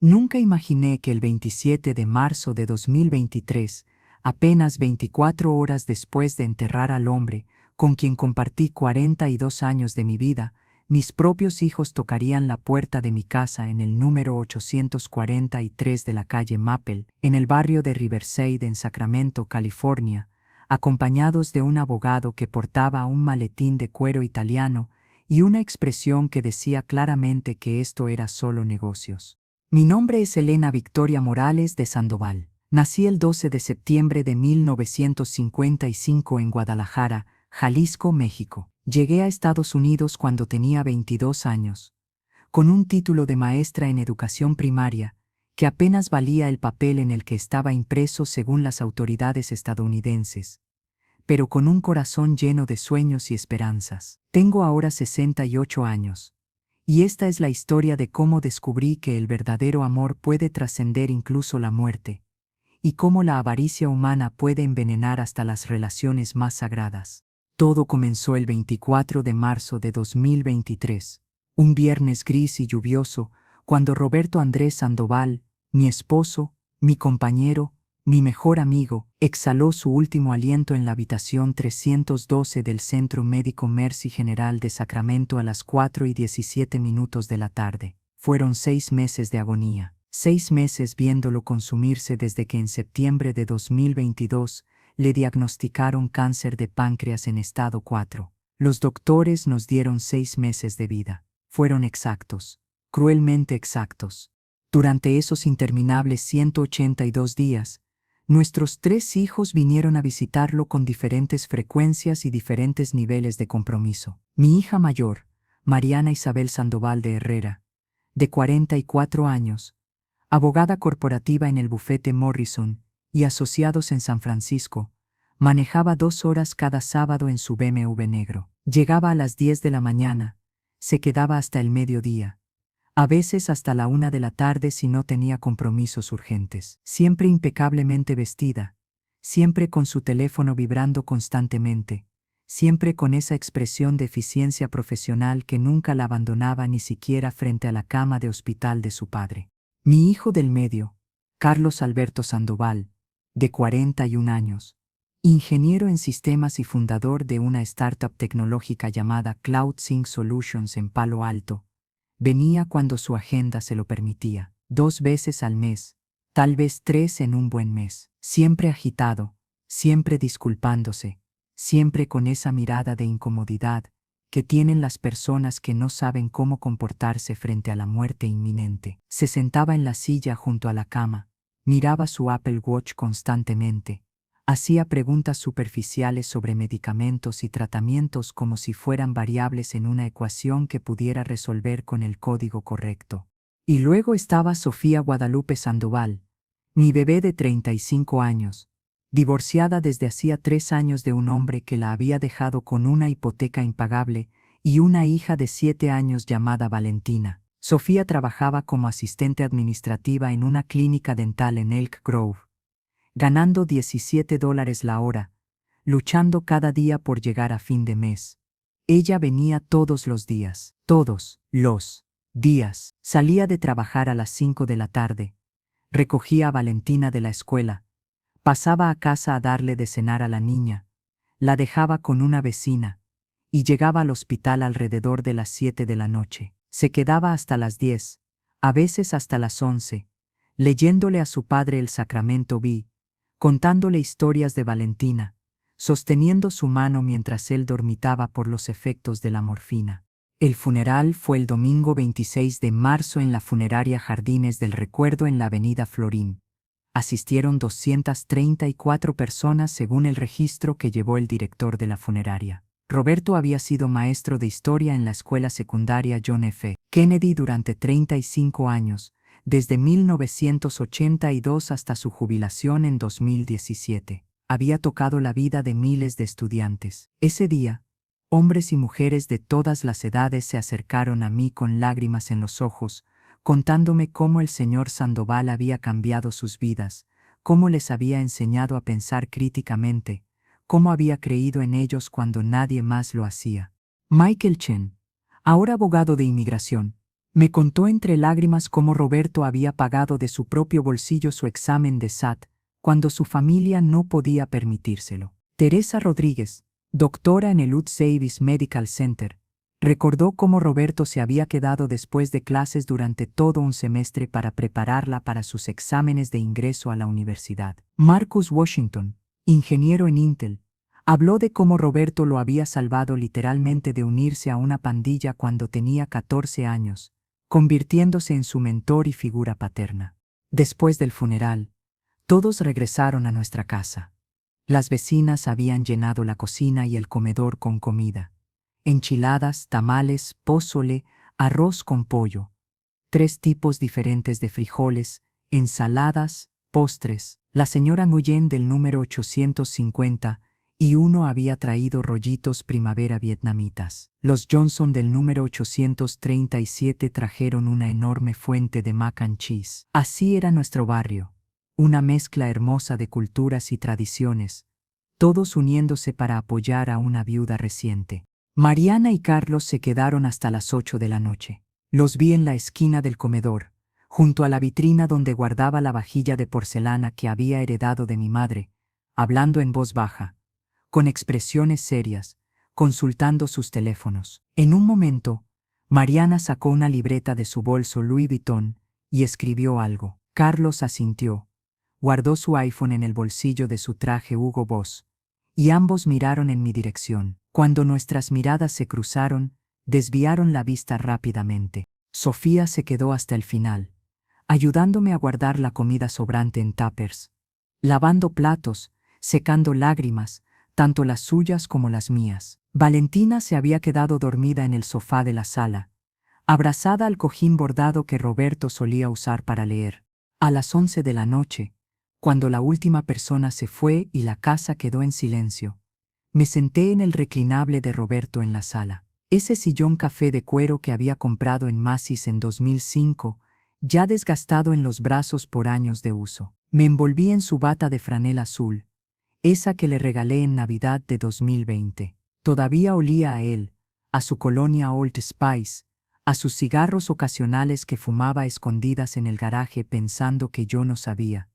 Nunca imaginé que el 27 de marzo de 2023, apenas 24 horas después de enterrar al hombre, con quien compartí 42 años de mi vida, mis propios hijos tocarían la puerta de mi casa en el número 843 de la calle Maple, en el barrio de Riverside en Sacramento, California, acompañados de un abogado que portaba un maletín de cuero italiano y una expresión que decía claramente que esto era solo negocios. Mi nombre es Elena Victoria Morales de Sandoval. Nací el 12 de septiembre de 1955 en Guadalajara, Jalisco, México. Llegué a Estados Unidos cuando tenía 22 años, con un título de maestra en educación primaria, que apenas valía el papel en el que estaba impreso según las autoridades estadounidenses, pero con un corazón lleno de sueños y esperanzas. Tengo ahora 68 años. Y esta es la historia de cómo descubrí que el verdadero amor puede trascender incluso la muerte, y cómo la avaricia humana puede envenenar hasta las relaciones más sagradas. Todo comenzó el 24 de marzo de 2023, un viernes gris y lluvioso, cuando Roberto Andrés Sandoval, mi esposo, mi compañero, mi mejor amigo, exhaló su último aliento en la habitación 312 del Centro Médico Mercy General de Sacramento a las 4:17 de la tarde. Fueron 6 meses de agonía, 6 meses viéndolo consumirse desde que en septiembre de 2022 le diagnosticaron cáncer de páncreas en estado 4. Los doctores nos dieron 6 meses de vida. Fueron exactos, cruelmente exactos. Durante esos interminables 182 días, nuestros 3 hijos vinieron a visitarlo con diferentes frecuencias y diferentes niveles de compromiso. Mi hija mayor, Mariana Isabel Sandoval de Herrera, de 44 años, abogada corporativa en el bufete Morrison y asociados en San Francisco, manejaba 2 horas cada sábado en su BMW negro. Llegaba a las 10 de la mañana, se quedaba hasta el mediodía, a veces hasta la 1 de la tarde si no tenía compromisos urgentes. Siempre impecablemente vestida, siempre con su teléfono vibrando constantemente, siempre con esa expresión de eficiencia profesional que nunca la abandonaba ni siquiera frente a la cama de hospital de su padre. Mi hijo del medio, Carlos Alberto Sandoval, de 41 años, ingeniero en sistemas y fundador de una startup tecnológica llamada CloudSync Solutions en Palo Alto, venía cuando su agenda se lo permitía, 2 veces al mes, tal vez 3 en un buen mes, siempre agitado, siempre disculpándose, siempre con esa mirada de incomodidad que tienen las personas que no saben cómo comportarse frente a la muerte inminente. Se sentaba en la silla junto a la cama, miraba su Apple Watch constantemente, hacía preguntas superficiales sobre medicamentos y tratamientos como si fueran variables en una ecuación que pudiera resolver con el código correcto. Y luego estaba Sofía Guadalupe Sandoval, mi bebé de 35 años, divorciada desde hacía 3 años de un hombre que la había dejado con una hipoteca impagable y una hija de 7 años llamada Valentina. Sofía trabajaba como asistente administrativa en una clínica dental en Elk Grove, ganando $17 la hora, luchando cada día por llegar a fin de mes. Ella venía todos los días, todos los días. Salía de trabajar a las 5 de la tarde, recogía a Valentina de la escuela, pasaba a casa a darle de cenar a la niña, la dejaba con una vecina, y llegaba al hospital alrededor de las 7 de la noche. Se quedaba hasta las 10, a veces hasta las 11, leyéndole a su padre el Sacramento Bee, contándole historias de Valentina, sosteniendo su mano mientras él dormitaba por los efectos de la morfina. El funeral fue el domingo 26 de marzo en la funeraria Jardines del Recuerdo en la avenida Florín. Asistieron 234 personas según el registro que llevó el director de la funeraria. Roberto había sido maestro de historia en la escuela secundaria John F. Kennedy durante 35 años, desde 1982 hasta su jubilación en 2017. Había tocado la vida de miles de estudiantes. Ese día, hombres y mujeres de todas las edades se acercaron a mí con lágrimas en los ojos, contándome cómo el señor Sandoval había cambiado sus vidas, cómo les había enseñado a pensar críticamente, cómo había creído en ellos cuando nadie más lo hacía. Michael Chen, ahora abogado de inmigración, Me contó entre lágrimas cómo Roberto había pagado de su propio bolsillo su examen de SAT, cuando su familia no podía permitírselo. Teresa Rodríguez, doctora en el UT Davis Medical Center, recordó cómo Roberto se había quedado después de clases durante todo un semestre para prepararla para sus exámenes de ingreso a la universidad. Marcus Washington, ingeniero en Intel, habló de cómo Roberto lo había salvado literalmente de unirse a una pandilla cuando tenía 14 años, convirtiéndose en su mentor y figura paterna. Después del funeral, todos regresaron a nuestra casa. Las vecinas habían llenado la cocina y el comedor con comida. Enchiladas, tamales, pozole, arroz con pollo, 3 tipos diferentes de frijoles, ensaladas, postres. La señora Nguyen del número 850 y uno había traído rollitos primavera vietnamitas. Los Johnson del número 837 trajeron una enorme fuente de mac and cheese. Así era nuestro barrio, una mezcla hermosa de culturas y tradiciones, todos uniéndose para apoyar a una viuda reciente. Mariana y Carlos se quedaron hasta las 8 de la noche. Los vi en la esquina del comedor, junto a la vitrina donde guardaba la vajilla de porcelana que había heredado de mi madre, hablando en voz baja, con expresiones serias, consultando sus teléfonos. En un momento, Mariana sacó una libreta de su bolso Louis Vuitton y escribió algo. Carlos asintió, guardó su iPhone en el bolsillo de su traje Hugo Boss, y ambos miraron en mi dirección. Cuando nuestras miradas se cruzaron, desviaron la vista rápidamente. Sofía se quedó hasta el final, ayudándome a guardar la comida sobrante en tuppers, lavando platos, secando lágrimas, tanto las suyas como las mías. Valentina se había quedado dormida en el sofá de la sala, abrazada al cojín bordado que Roberto solía usar para leer. A las 11 de la noche, cuando la última persona se fue y la casa quedó en silencio, me senté en el reclinable de Roberto en la sala. Ese sillón café de cuero que había comprado en Macy's en 2005, ya desgastado en los brazos por años de uso. Me envolví en su bata de franela azul, esa que le regalé en Navidad de 2020. Todavía olía a él, a su colonia Old Spice, a sus cigarros ocasionales que fumaba a escondidas en el garaje pensando que yo no sabía,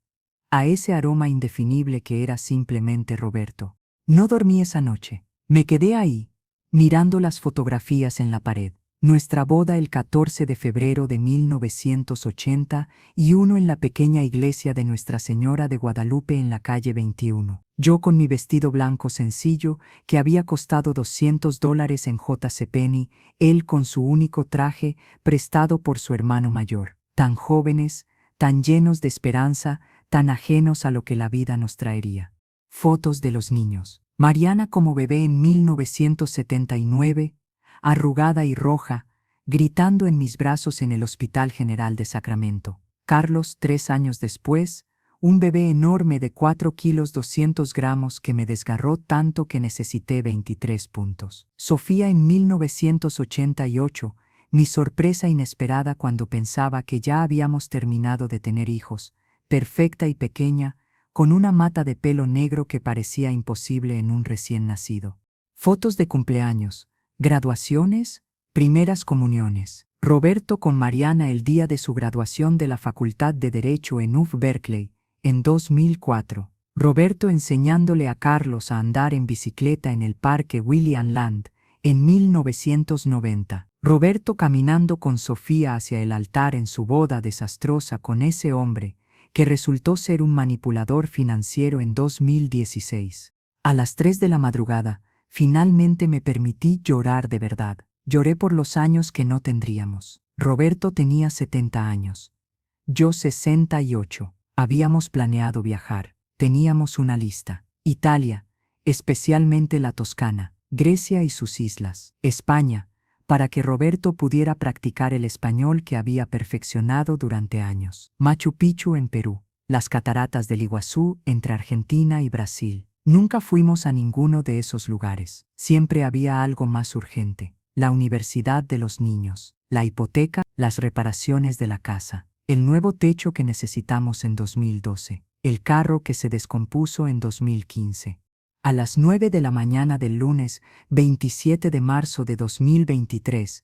a ese aroma indefinible que era simplemente Roberto. No dormí esa noche. Me quedé ahí, mirando las fotografías en la pared. Nuestra boda el 14 de febrero de 1980 y uno en la pequeña iglesia de Nuestra Señora de Guadalupe en la calle 21. Yo con mi vestido blanco sencillo que había costado $200 en JCPenney, él con su único traje prestado por su hermano mayor. Tan jóvenes, tan llenos de esperanza, tan ajenos a lo que la vida nos traería. Fotos de los niños. Mariana como bebé en 1979, arrugada y roja, gritando en mis brazos en el Hospital General de Sacramento. Carlos 3 años después, un bebé enorme de 4 kilos 200 gramos que me desgarró tanto que necesité 23 puntos. Sofía en 1988, mi sorpresa inesperada cuando pensaba que ya habíamos terminado de tener hijos, perfecta y pequeña, con una mata de pelo negro que parecía imposible en un recién nacido. Fotos de cumpleaños, graduaciones, primeras comuniones. Roberto con Mariana el día de su graduación de la Facultad de Derecho en UF Berkeley, en 2004. Roberto enseñándole a Carlos a andar en bicicleta en el Parque William Land, en 1990. Roberto caminando con Sofía hacia el altar en su boda desastrosa con ese hombre, que resultó ser un manipulador financiero en 2016. A las 3 de la madrugada, finalmente me permití llorar de verdad. Lloré por los años que no tendríamos. Roberto tenía 70 años. Yo 68. Habíamos planeado viajar. Teníamos una lista. Italia, especialmente la Toscana, Grecia y sus islas, España, para que Roberto pudiera practicar el español que había perfeccionado durante años. Machu Picchu en Perú, las cataratas del Iguazú entre Argentina y Brasil. Nunca fuimos a ninguno de esos lugares. Siempre había algo más urgente. La universidad de los niños, la hipoteca, las reparaciones de la casa, el nuevo techo que necesitamos en 2012, el carro que se descompuso en 2015. A las 9 de la mañana del lunes 27 de marzo de 2023,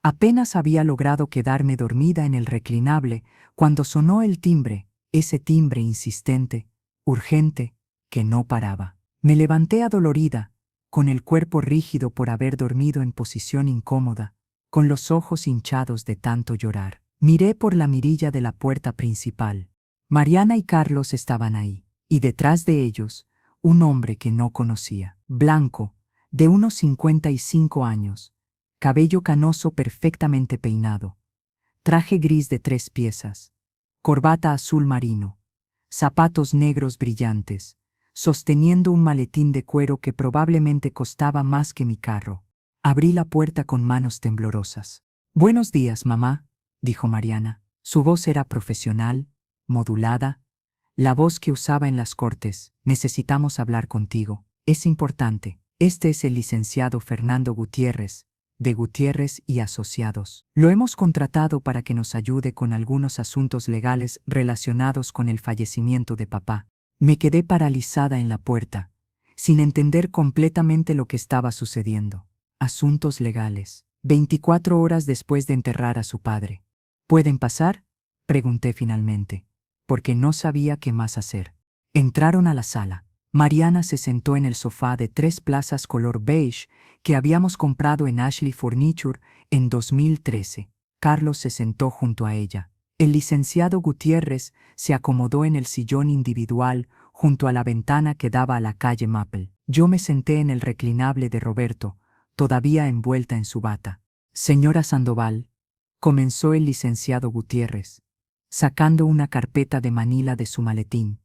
Apenas había logrado quedarme dormida en el reclinable cuando sonó el timbre, ese timbre insistente, urgente, que no paraba. Me levanté adolorida, con el cuerpo rígido por haber dormido en posición incómoda, con los ojos hinchados de tanto llorar. Miré por la mirilla de la puerta principal. Mariana y Carlos estaban ahí, y detrás de ellos, un hombre que no conocía, blanco, de unos 55 años, cabello canoso perfectamente peinado, traje gris de 3 piezas, corbata azul marino, zapatos negros brillantes, sosteniendo un maletín de cuero que probablemente costaba más que mi carro. Abrí la puerta con manos temblorosas. «Buenos días, mamá», dijo Mariana. Su voz era profesional, modulada, la voz que usaba en las cortes. «Necesitamos hablar contigo. Es importante. Este es el licenciado Fernando Gutiérrez, de Gutiérrez y Asociados. Lo hemos contratado para que nos ayude con algunos asuntos legales relacionados con el fallecimiento de papá». Me quedé paralizada en la puerta, sin entender completamente lo que estaba sucediendo. Asuntos legales. 24 horas después de enterrar a su padre. «¿Pueden pasar?», pregunté finalmente, porque no sabía qué más hacer. Entraron a la sala. Mariana se sentó en el sofá de 3 plazas color beige que habíamos comprado en Ashley Furniture en 2013. Carlos se sentó junto a ella. El licenciado Gutiérrez se acomodó en el sillón individual junto a la ventana que daba a la calle Maple. Yo me senté en el reclinable de Roberto, todavía envuelta en su bata. «Señora Sandoval», comenzó el licenciado Gutiérrez, sacando una carpeta de manila de su maletín.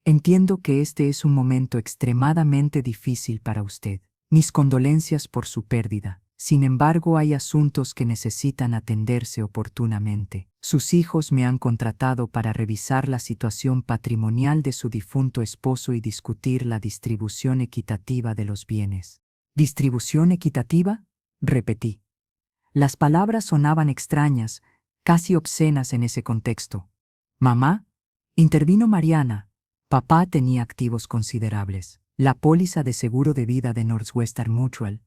«Entiendo que este es un momento extremadamente difícil para usted. Mis condolencias por su pérdida. Sin embargo, hay asuntos que necesitan atenderse oportunamente. Sus hijos me han contratado para revisar la situación patrimonial de su difunto esposo y discutir la distribución equitativa de los bienes». «¿Distribución equitativa?», repetí. Las palabras sonaban extrañas, casi obscenas en ese contexto. «Mamá», intervino Mariana, «papá tenía activos considerables. La póliza de seguro de vida de Northwestern Mutual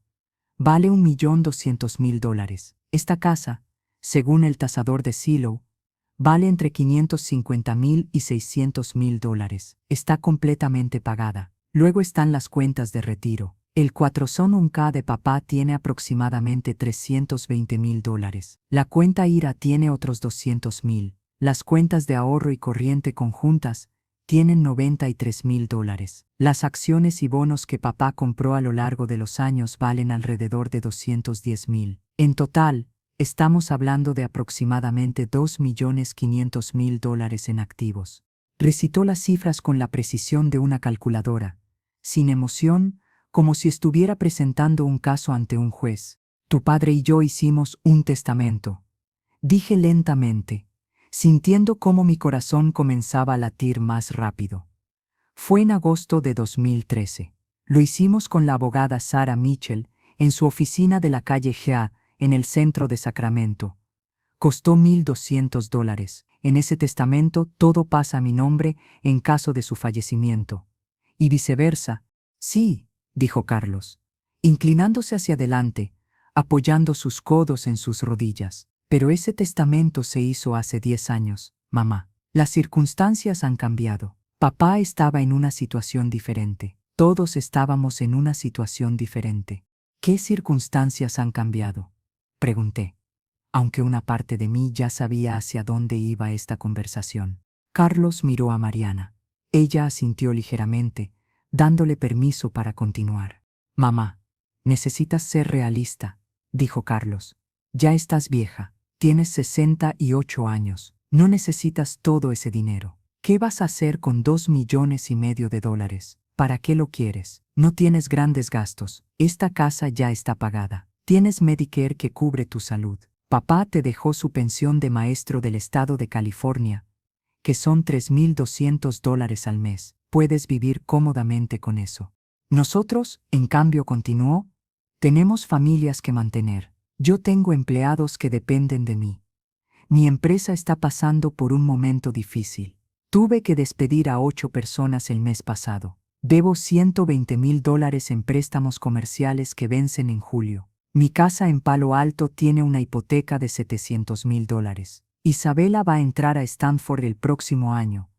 vale $1.200.000. Esta casa, según el tasador de Zillow, vale entre $550.000 y $600.000. Está completamente pagada. Luego están las cuentas de retiro. El 401k de papá tiene aproximadamente $320.000. La cuenta IRA tiene otros $200.000. Las cuentas de ahorro y corriente conjuntas tienen $93.000. Las acciones y bonos que papá compró a lo largo de los años valen alrededor de $210.000. En total, estamos hablando de aproximadamente $2.500.000 en activos. Recitó las cifras con la precisión de una calculadora, sin emoción, como si estuviera presentando un caso ante un juez. «Tu padre y yo hicimos un testamento», dije lentamente, sintiendo cómo mi corazón comenzaba a latir más rápido. Fue en agosto de 2013. Lo hicimos con la abogada Sarah Mitchell en su oficina de la calle Gea, en el centro de Sacramento. Costó $1.200. En ese testamento todo pasa a mi nombre en caso de su fallecimiento. Y viceversa. «Sí», dijo Carlos, inclinándose hacia adelante, apoyando sus codos en sus rodillas. «Pero ese testamento se hizo hace 10 años, mamá. Las circunstancias han cambiado. Papá estaba en una situación diferente. Todos estábamos en una situación diferente». «¿Qué circunstancias han cambiado?», pregunté, aunque una parte de mí ya sabía hacia dónde iba esta conversación. Carlos miró a Mariana. Ella asintió ligeramente, dándole permiso para continuar. «Mamá, necesitas ser realista», dijo Carlos. «Ya estás vieja. Tienes 68 años. No necesitas todo ese dinero. ¿Qué vas a hacer con $2,5 millones? ¿Para qué lo quieres? No tienes grandes gastos. Esta casa ya está pagada. Tienes Medicare que cubre tu salud. Papá te dejó su pensión de maestro del estado de California, que son $3,200 al mes. Puedes vivir cómodamente con eso. Nosotros, en cambio», continuó, «tenemos familias que mantener. Yo tengo empleados que dependen de mí. Mi empresa está pasando por un momento difícil. Tuve que despedir a 8 personas el mes pasado. Debo $120.000 en préstamos comerciales que vencen en julio. Mi casa en Palo Alto tiene una hipoteca de $700,000. Isabela va a entrar a Stanford el próximo año,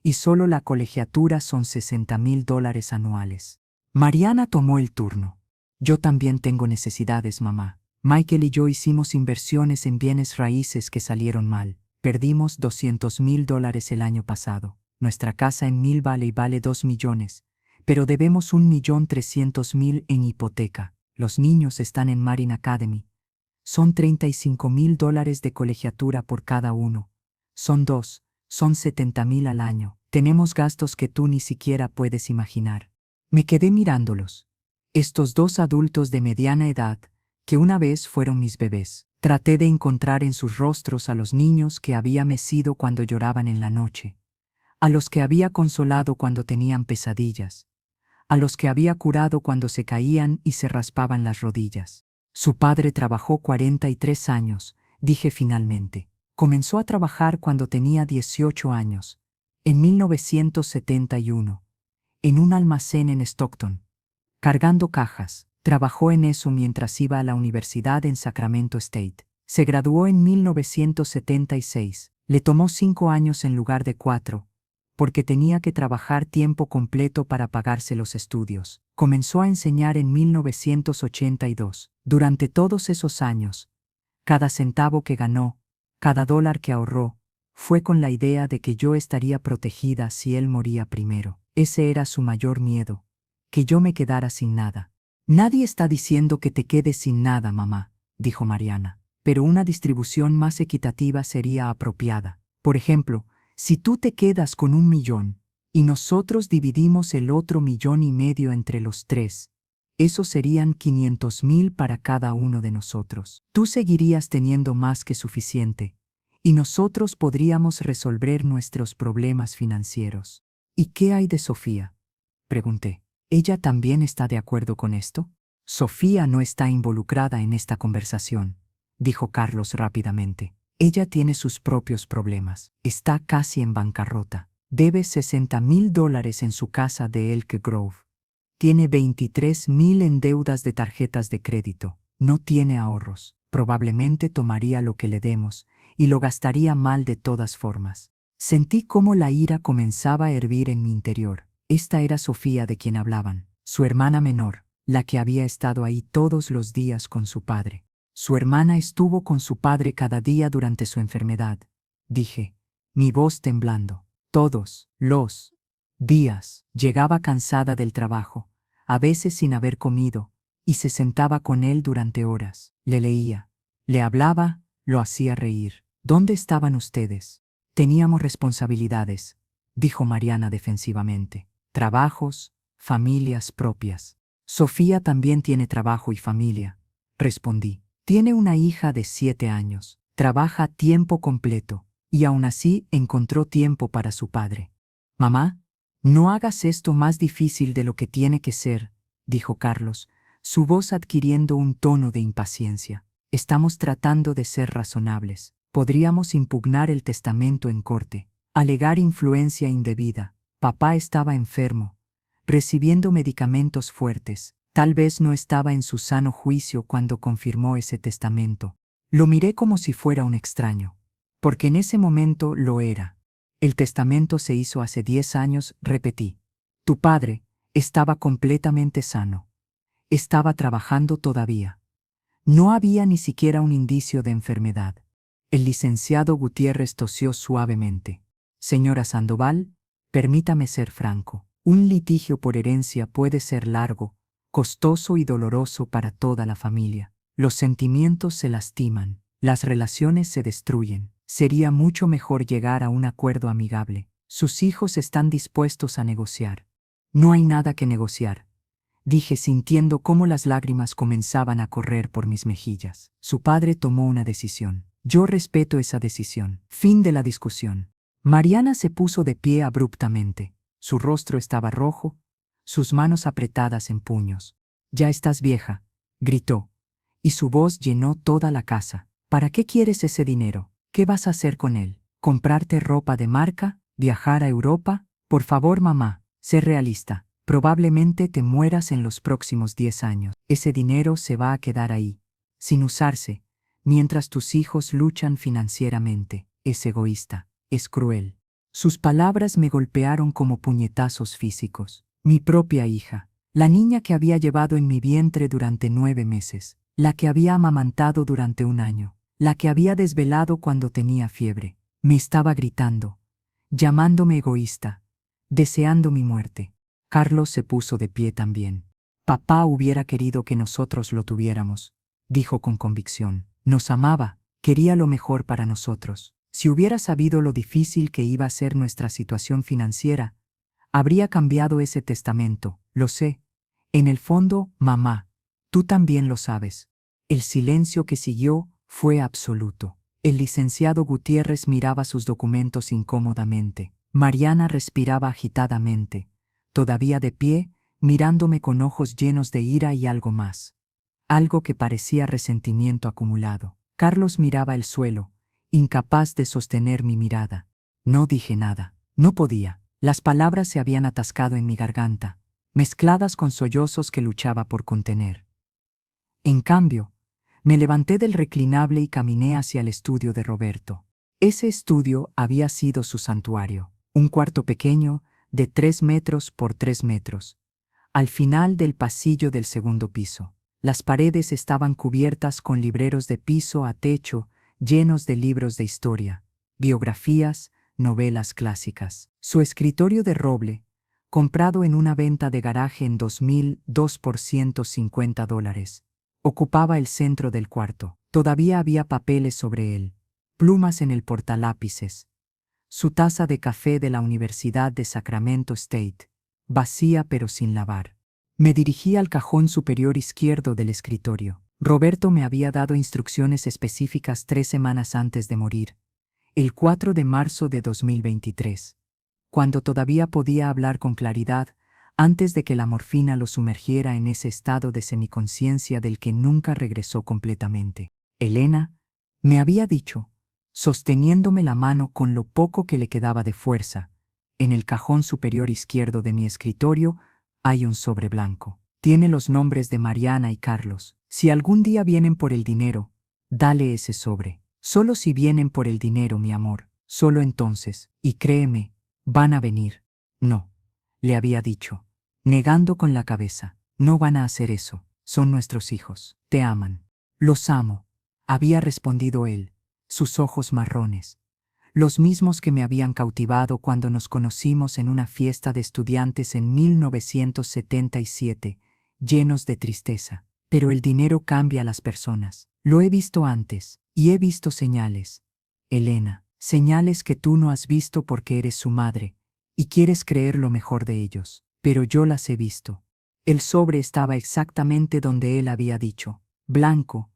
y solo la colegiatura son $60,000 anuales. Mariana tomó el turno. Yo también tengo necesidades, mamá. Michael y yo hicimos inversiones en bienes raíces que salieron mal. Perdimos $200,000 el año pasado. Nuestra casa en Mill Valley vale 2 millones, pero debemos 1,300,000 en hipoteca. Los niños están en Marine Academy. Son $35,000 de colegiatura por cada uno. Son 70,000 al año. Tenemos gastos que tú ni siquiera puedes imaginar. Me quedé mirándolos. Estos dos adultos de mediana edad, que una vez fueron mis bebés. Traté de encontrar en sus rostros a los niños que había mecido cuando lloraban en la noche, a los que había consolado cuando tenían pesadillas, a los que había curado cuando se caían y se raspaban las rodillas. Su padre trabajó 43 años, dije finalmente. Comenzó a trabajar cuando tenía 18 años, en 1971, en un almacén en Stockton, cargando cajas. Trabajó en eso mientras iba a la universidad en Sacramento State. Se graduó en 1976. Le tomó 5 años en lugar de 4, porque tenía que trabajar tiempo completo para pagarse los estudios. Comenzó a enseñar en 1982. Durante todos esos años, cada centavo que ganó, cada dólar que ahorró, fue con la idea de que yo estaría protegida si él moría primero. Ese era su mayor miedo, que yo me quedara sin nada. Nadie está diciendo que te quedes sin nada, mamá, dijo Mariana, pero una distribución más equitativa sería apropiada. Por ejemplo, si tú te quedas con 1 millón y nosotros dividimos el otro 1,5 millones entre los tres, eso serían 500,000 para cada uno de nosotros. Tú seguirías teniendo más que suficiente, y nosotros podríamos resolver nuestros problemas financieros. ¿Y qué hay de Sofía?, pregunté. ¿Ella también está de acuerdo con esto? Sofía no está involucrada en esta conversación, dijo Carlos rápidamente. Ella tiene sus propios problemas. Está casi en bancarrota. Debe $60,000 en su casa de Elk Grove. Tiene 23,000 en deudas de tarjetas de crédito. No tiene ahorros. Probablemente tomaría lo que le demos y lo gastaría mal de todas formas. Sentí cómo la ira comenzaba a hervir en mi interior. Esta era Sofía de quien hablaban, su hermana menor, la que había estado ahí todos los días con su padre. Su hermana estuvo con su padre cada día durante su enfermedad, dije, mi voz temblando. Todos los días llegaba cansada del trabajo, a veces sin haber comido, y se sentaba con él durante horas. Le leía, le hablaba, lo hacía reír. ¿Dónde estaban ustedes? Teníamos responsabilidades, dijo Mariana defensivamente. Trabajos, familias propias. Sofía también tiene trabajo y familia, respondí. Tiene una hija de 7 años, trabaja a tiempo completo, y aún así encontró tiempo para su padre. Mamá, no hagas esto más difícil de lo que tiene que ser, dijo Carlos, su voz adquiriendo un tono de impaciencia. Estamos tratando de ser razonables. Podríamos impugnar el testamento en corte, alegar influencia indebida. Papá estaba enfermo, recibiendo medicamentos fuertes. Tal vez no estaba en su sano juicio cuando confirmó ese testamento. Lo miré como si fuera un extraño, porque en ese momento lo era. El testamento se hizo hace 10 años, repetí. Tu padre estaba completamente sano. Estaba trabajando todavía. No había ni siquiera un indicio de enfermedad. El licenciado Gutiérrez tosió suavemente. Señora Sandoval, permítame ser franco. Un litigio por herencia puede ser largo, costoso y doloroso para toda la familia. Los sentimientos se lastiman, las relaciones se destruyen. Sería mucho mejor llegar a un acuerdo amigable. Sus hijos están dispuestos a negociar. No hay nada que negociar, dije sintiendo cómo las lágrimas comenzaban a correr por mis mejillas. Su padre tomó una decisión. Yo respeto esa decisión. Fin de la discusión. Mariana se puso de pie abruptamente. Su rostro estaba rojo, sus manos apretadas en puños. «Ya estás vieja», gritó, y su voz llenó toda la casa. «¿Para qué quieres ese dinero? ¿Qué vas a hacer con él? ¿Comprarte ropa de marca? ¿Viajar a Europa? Por favor, mamá, sé realista. Probablemente te mueras en los próximos 10 años. Ese dinero se va a quedar ahí. sin usarse, mientras tus hijos luchan financieramente. Es egoísta, es cruel. Sus palabras me golpearon como puñetazos físicos. Mi propia hija, la niña que había llevado en mi vientre durante 9 meses, la que había amamantado durante 1 año, la que había desvelado cuando tenía fiebre, me estaba gritando, llamándome egoísta, deseando mi muerte. Carlos se puso de pie también. Papá hubiera querido que nosotros lo tuviéramos, dijo con convicción. Nos amaba, quería lo mejor para nosotros. Si hubiera sabido lo difícil que iba a ser nuestra situación financiera, habría cambiado ese testamento, lo sé. En el fondo, mamá, tú también lo sabes. El silencio que siguió fue absoluto. El licenciado Gutiérrez miraba sus documentos incómodamente. Mariana respiraba agitadamente, todavía de pie, mirándome con ojos llenos de ira y algo más. Algo que parecía resentimiento acumulado. Carlos miraba el suelo, incapaz de sostener mi mirada. No dije nada. No podía. Las palabras se habían atascado en mi garganta, mezcladas con sollozos que luchaba por contener. En cambio, me levanté del reclinable y caminé hacia el estudio de Roberto. Ese estudio había sido su santuario, un cuarto pequeño, de 3 metros por 3 metros, al final del pasillo del segundo piso. Las paredes estaban cubiertas con libreros de piso a techo, llenos de libros de historia, biografías, novelas clásicas. Su escritorio de roble, comprado en una venta de garaje en 2002 por $150, ocupaba el centro del cuarto. Todavía había papeles sobre él, plumas en el portalápices, su taza de café de la Universidad de Sacramento State, vacía pero sin lavar. Me dirigí al cajón superior izquierdo del escritorio. Roberto me había dado instrucciones específicas 3 semanas antes de morir, el 4 de marzo de 2023, cuando todavía podía hablar con claridad, antes de que la morfina lo sumergiera en ese estado de semiconciencia del que nunca regresó completamente. Elena, me había dicho, sosteniéndome la mano con lo poco que le quedaba de fuerza, en el cajón superior izquierdo de mi escritorio hay un sobre blanco. Tiene los nombres de Mariana y Carlos. Si algún día vienen por el dinero, dale ese sobre. Solo si vienen por el dinero, mi amor, solo entonces, y créeme, van a venir. No, le había dicho, negando con la cabeza. No van a hacer eso, son nuestros hijos. Te aman. Los amo, había respondido él, sus ojos marrones, los mismos que me habían cautivado cuando nos conocimos en una fiesta de estudiantes en 1977, llenos de tristeza. Pero el dinero cambia a las personas. Lo he visto antes, y he visto señales. Elena, señales que tú no has visto porque eres su madre, y quieres creer lo mejor de ellos. Pero yo las he visto. El sobre estaba exactamente donde él había dicho, blanco,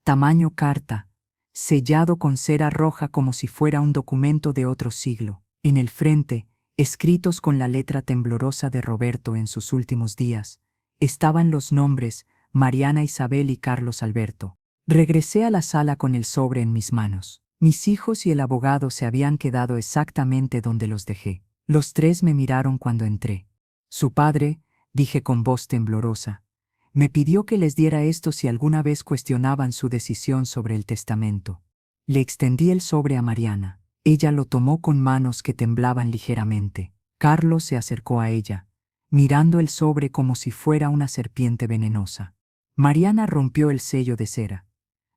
tamaño carta, sellado con cera roja como si fuera un documento de otro siglo. En el frente, escritos con la letra temblorosa de Roberto en sus últimos días, estaban los nombres Mariana Isabel y Carlos Alberto. Regresé a la sala con el sobre en mis manos. Mis hijos y el abogado se habían quedado exactamente donde los dejé. Los 3 me miraron cuando entré. Su padre, dije con voz temblorosa, me pidió que les diera esto si alguna vez cuestionaban su decisión sobre el testamento. Le extendí el sobre a Mariana. Ella lo tomó con manos que temblaban ligeramente. Carlos se acercó a ella, mirando el sobre como si fuera una serpiente venenosa. Mariana rompió el sello de cera.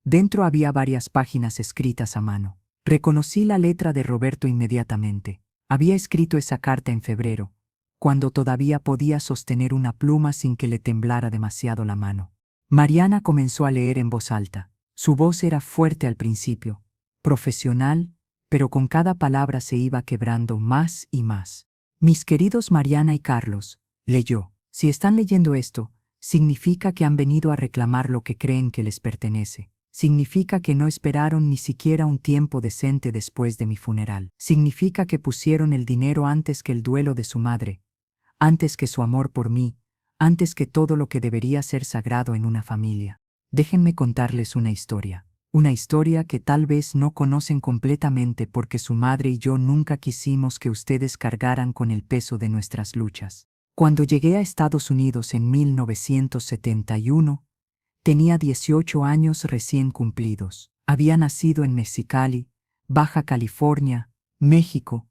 Dentro había varias páginas escritas a mano. Reconocí la letra de Roberto inmediatamente. Había escrito esa carta en febrero, cuando todavía podía sostener una pluma sin que le temblara demasiado la mano. Mariana comenzó a leer en voz alta. Su voz era fuerte al principio, profesional, pero con cada palabra se iba quebrando más y más. Mis queridos Mariana y Carlos, leyó. Si están leyendo esto, significa que han venido a reclamar lo que creen que les pertenece. Significa que no esperaron ni siquiera un tiempo decente después de mi funeral. Significa que pusieron el dinero antes que el duelo de su madre, antes que su amor por mí, antes que todo lo que debería ser sagrado en una familia. Déjenme contarles una historia que tal vez no conocen completamente porque su madre y yo nunca quisimos que ustedes cargaran con el peso de nuestras luchas. Cuando llegué a Estados Unidos en 1971, Tenía 18 años recién cumplidos. Había nacido en Mexicali, Baja California, México,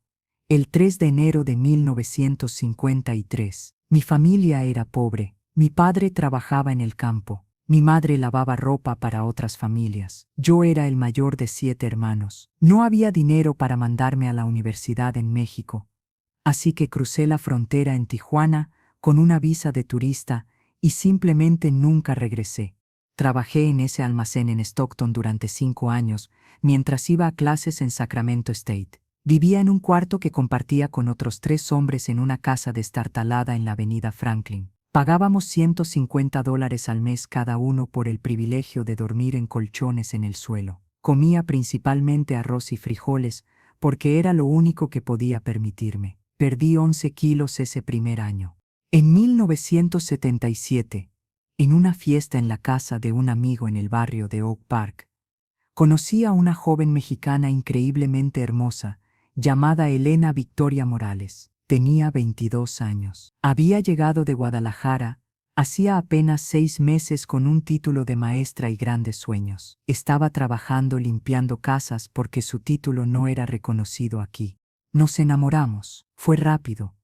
el 3 de enero de 1953. Mi familia era pobre. Mi padre trabajaba en el campo. Mi madre lavaba ropa para otras familias. Yo era el mayor de 7 hermanos. No había dinero para mandarme a la universidad en México, así que crucé la frontera en Tijuana con una visa de turista y simplemente nunca regresé. Trabajé en ese almacén en Stockton durante 5 años, mientras iba a clases en Sacramento State. Vivía en un cuarto que compartía con otros 3 hombres en una casa destartalada en la avenida Franklin. Pagábamos $150 al mes cada uno por el privilegio de dormir en colchones en el suelo. Comía principalmente arroz y frijoles, porque era lo único que podía permitirme. Perdí 11 kilos ese primer año. En 1977, en una fiesta en la casa de un amigo en el barrio de Oak Park, conocí a una joven mexicana increíblemente hermosa, llamada Elena Victoria Morales. Tenía 22 años. Había llegado de Guadalajara hacía apenas 6 meses con un título de maestra y grandes sueños. Estaba trabajando limpiando casas porque su título no era reconocido aquí. Nos enamoramos. Fue rápido,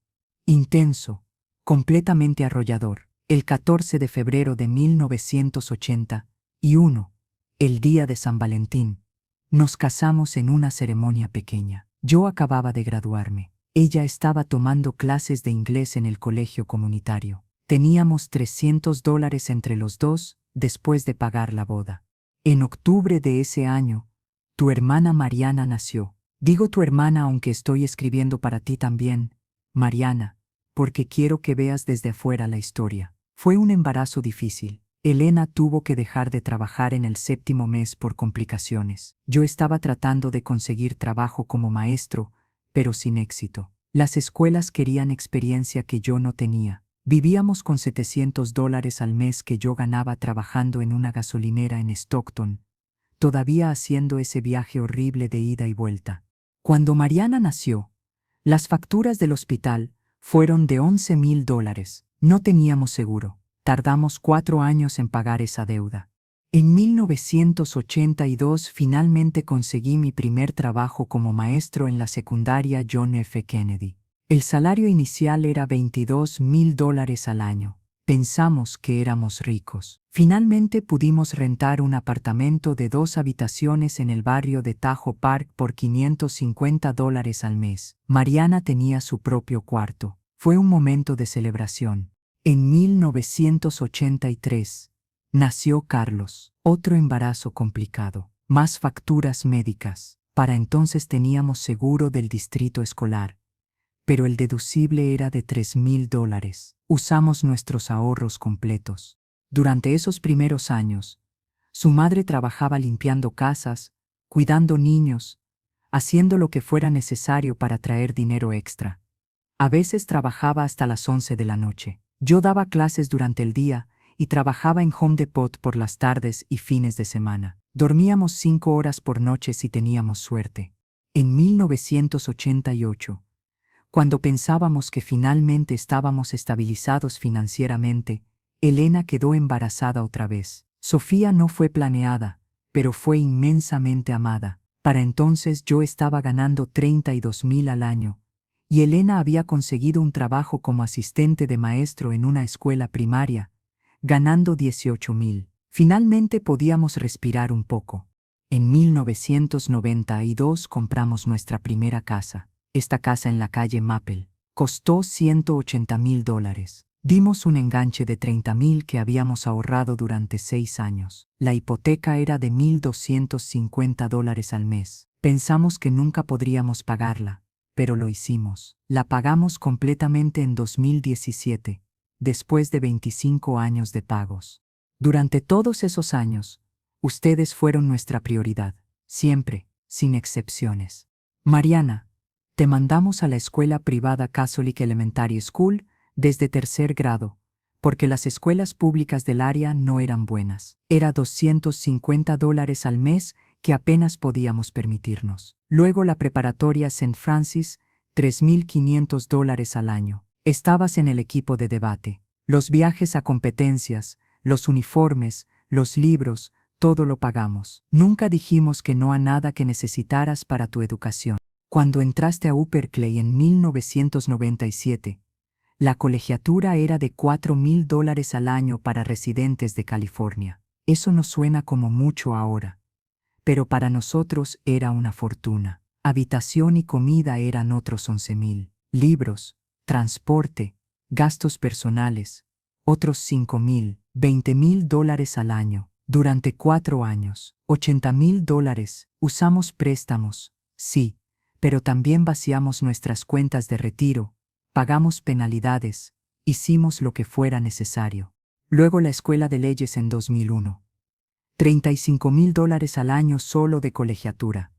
intenso, completamente arrollador. El 14 de febrero de 1981, el día de San Valentín, nos casamos en una ceremonia pequeña. Yo acababa de graduarme. Ella estaba tomando clases de inglés en el colegio comunitario. Teníamos $300 entre los dos después de pagar la boda. En octubre de ese año, tu hermana Mariana nació. Digo tu hermana aunque estoy escribiendo para ti también, Mariana, porque quiero que veas desde afuera la historia. Fue un embarazo difícil. Elena tuvo que dejar de trabajar en el 7º mes por complicaciones. Yo estaba tratando de conseguir trabajo como maestro, pero sin éxito. Las escuelas querían experiencia que yo no tenía. Vivíamos con $700 al mes que yo ganaba trabajando en una gasolinera en Stockton, todavía haciendo ese viaje horrible de ida y vuelta. Cuando Mariana nació, las facturas del hospital fueron de $11,000. No teníamos seguro. Tardamos 4 años en pagar esa deuda. En 1982 finalmente conseguí mi primer trabajo como maestro en la secundaria John F. Kennedy. El salario inicial era $22,000 al año. Pensamos que éramos ricos. Finalmente pudimos rentar un apartamento de 2 habitaciones en el barrio de Tahoe Park por $550 al mes. Mariana tenía su propio cuarto. Fue un momento de celebración. En 1983, nació Carlos. Otro embarazo complicado. Más facturas médicas. Para entonces teníamos seguro del distrito escolar, pero el deducible era de $3,000. Usamos nuestros ahorros completos. Durante esos primeros años, su madre trabajaba limpiando casas, cuidando niños, haciendo lo que fuera necesario para traer dinero extra. A veces trabajaba hasta las 11 de la noche. Yo daba clases durante el día y trabajaba en Home Depot por las tardes y fines de semana. Dormíamos 5 horas por noche si teníamos suerte. En 1988, cuando pensábamos que finalmente estábamos estabilizados financieramente, Elena quedó embarazada otra vez. Sofía no fue planeada, pero fue inmensamente amada. Para entonces yo estaba ganando $32,000 al año, y Elena había conseguido un trabajo como asistente de maestro en una escuela primaria, ganando $18,000. Finalmente podíamos respirar un poco. En 1992 compramos nuestra primera casa. Esta casa en la calle Maple costó $180,000. Dimos un enganche de $30,000 que habíamos ahorrado durante 6 años. La hipoteca era de $1,250 al mes. Pensamos que nunca podríamos pagarla, pero lo hicimos. La pagamos completamente en 2017, después de 25 años de pagos. Durante todos esos años, ustedes fueron nuestra prioridad, siempre, sin excepciones. Mariana, te mandamos a la escuela privada Catholic Elementary School desde 3er grado, porque las escuelas públicas del área no eran buenas. Era $250 al mes que apenas podíamos permitirnos. Luego la preparatoria St. Francis, $3,500 al año. Estabas en el equipo de debate. Los viajes a competencias, los uniformes, los libros, todo lo pagamos. Nunca dijimos que no a nada que necesitaras para tu educación. Cuando entraste a Upper Clay en 1997, la colegiatura era de $4,000 al año para residentes de California. Eso no suena como mucho ahora, pero para nosotros era una fortuna. Habitación y comida eran otros 11,000. Libros, transporte, gastos personales, otros 5,000, $20,000 al año. Durante 4 años, $80,000. Usamos préstamos, sí, pero también vaciamos nuestras cuentas de retiro, pagamos penalidades, hicimos lo que fuera necesario. Luego la escuela de leyes en 2001. $35,000 al año solo de colegiatura.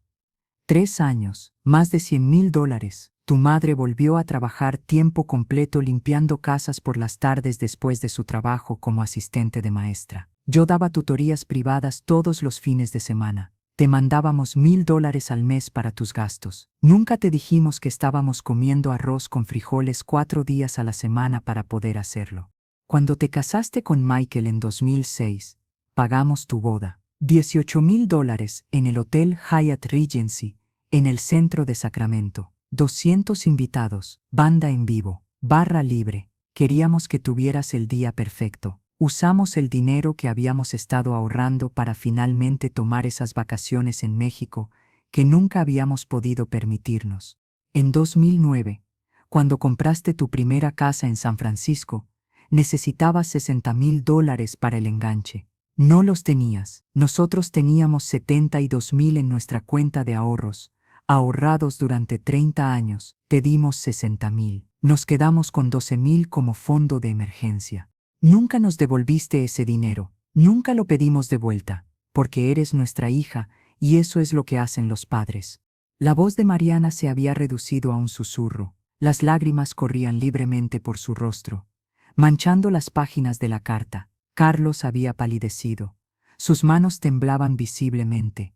3 años, más de $100,000. Tu madre volvió a trabajar tiempo completo limpiando casas por las tardes después de su trabajo como asistente de maestra. Yo daba tutorías privadas todos los fines de semana. Te mandábamos $1,000 al mes para tus gastos. Nunca te dijimos que estábamos comiendo arroz con frijoles 4 días a la semana para poder hacerlo. Cuando te casaste con Michael en 2006, pagamos tu boda. $18,000 en el Hotel Hyatt Regency, en el centro de Sacramento. 200 invitados, banda en vivo, barra libre. Queríamos que tuvieras el día perfecto. Usamos el dinero que habíamos estado ahorrando para finalmente tomar esas vacaciones en México que nunca habíamos podido permitirnos. En 2009, cuando compraste tu primera casa en San Francisco, necesitabas $60,000 para el enganche. No los tenías. Nosotros teníamos 72,000 en nuestra cuenta de ahorros, ahorrados durante 30 años. Te dimos 60,000. Nos quedamos con 12,000 como fondo de emergencia. Nunca nos devolviste ese dinero. Nunca lo pedimos de vuelta, porque eres nuestra hija y eso es lo que hacen los padres. La voz de Mariana se había reducido a un susurro. Las lágrimas corrían libremente por su rostro, manchando las páginas de la carta. Carlos había palidecido. Sus manos temblaban visiblemente.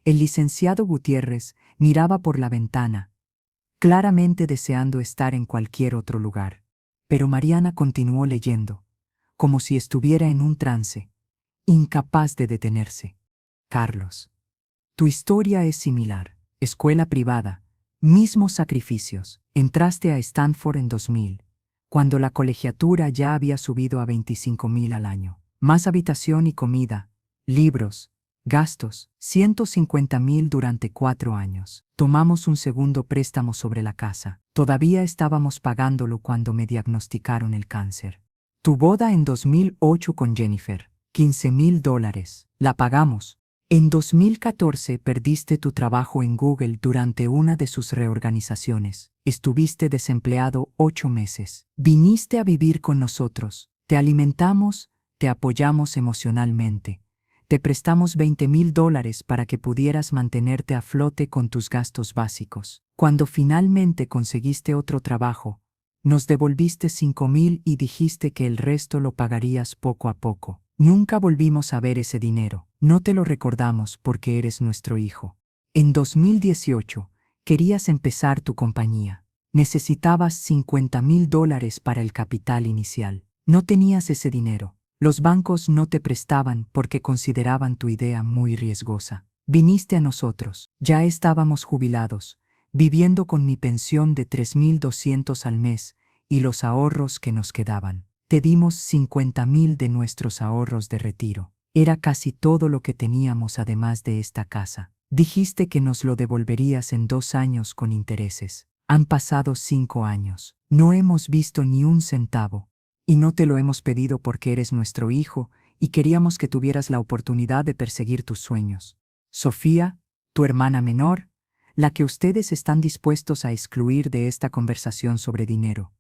El licenciado Gutiérrez miraba por la ventana, claramente deseando estar en cualquier otro lugar. Pero Mariana continuó leyendo, como si estuviera en un trance, incapaz de detenerse. Carlos, tu historia es similar. Escuela privada, mismos sacrificios. Entraste a Stanford en 2000. Cuando la colegiatura ya había subido a 25,000 al año. Más habitación y comida, libros, gastos, 150,000 durante 4 años. Tomamos un segundo préstamo sobre la casa. Todavía estábamos pagándolo cuando me diagnosticaron el cáncer. Tu boda en 2008 con Jennifer, $15,000. La pagamos. En 2014 perdiste tu trabajo en Google durante una de sus reorganizaciones. Estuviste desempleado 8 meses. Viniste a vivir con nosotros. Te alimentamos, te apoyamos emocionalmente. Te prestamos $20,000 para que pudieras mantenerte a flote con tus gastos básicos. Cuando finalmente conseguiste otro trabajo, nos devolviste 5,000 y dijiste que el resto lo pagarías poco a poco. Nunca volvimos a ver ese dinero. No te lo recordamos porque eres nuestro hijo. En 2018, querías empezar tu compañía. Necesitabas $50,000 para el capital inicial. No tenías ese dinero. Los bancos no te prestaban porque consideraban tu idea muy riesgosa. Viniste a nosotros. Ya estábamos jubilados, viviendo con mi pensión de $3,200 al mes y los ahorros que nos quedaban. Te dimos 50,000 de nuestros ahorros de retiro. Era casi todo lo que teníamos además de esta casa. Dijiste que nos lo devolverías en 2 años con intereses. Han pasado 5 años. No hemos visto ni un centavo. Y no te lo hemos pedido porque eres nuestro hijo y queríamos que tuvieras la oportunidad de perseguir tus sueños. Sofía, tu hermana menor, la que ustedes están dispuestos a excluir de esta conversación sobre dinero.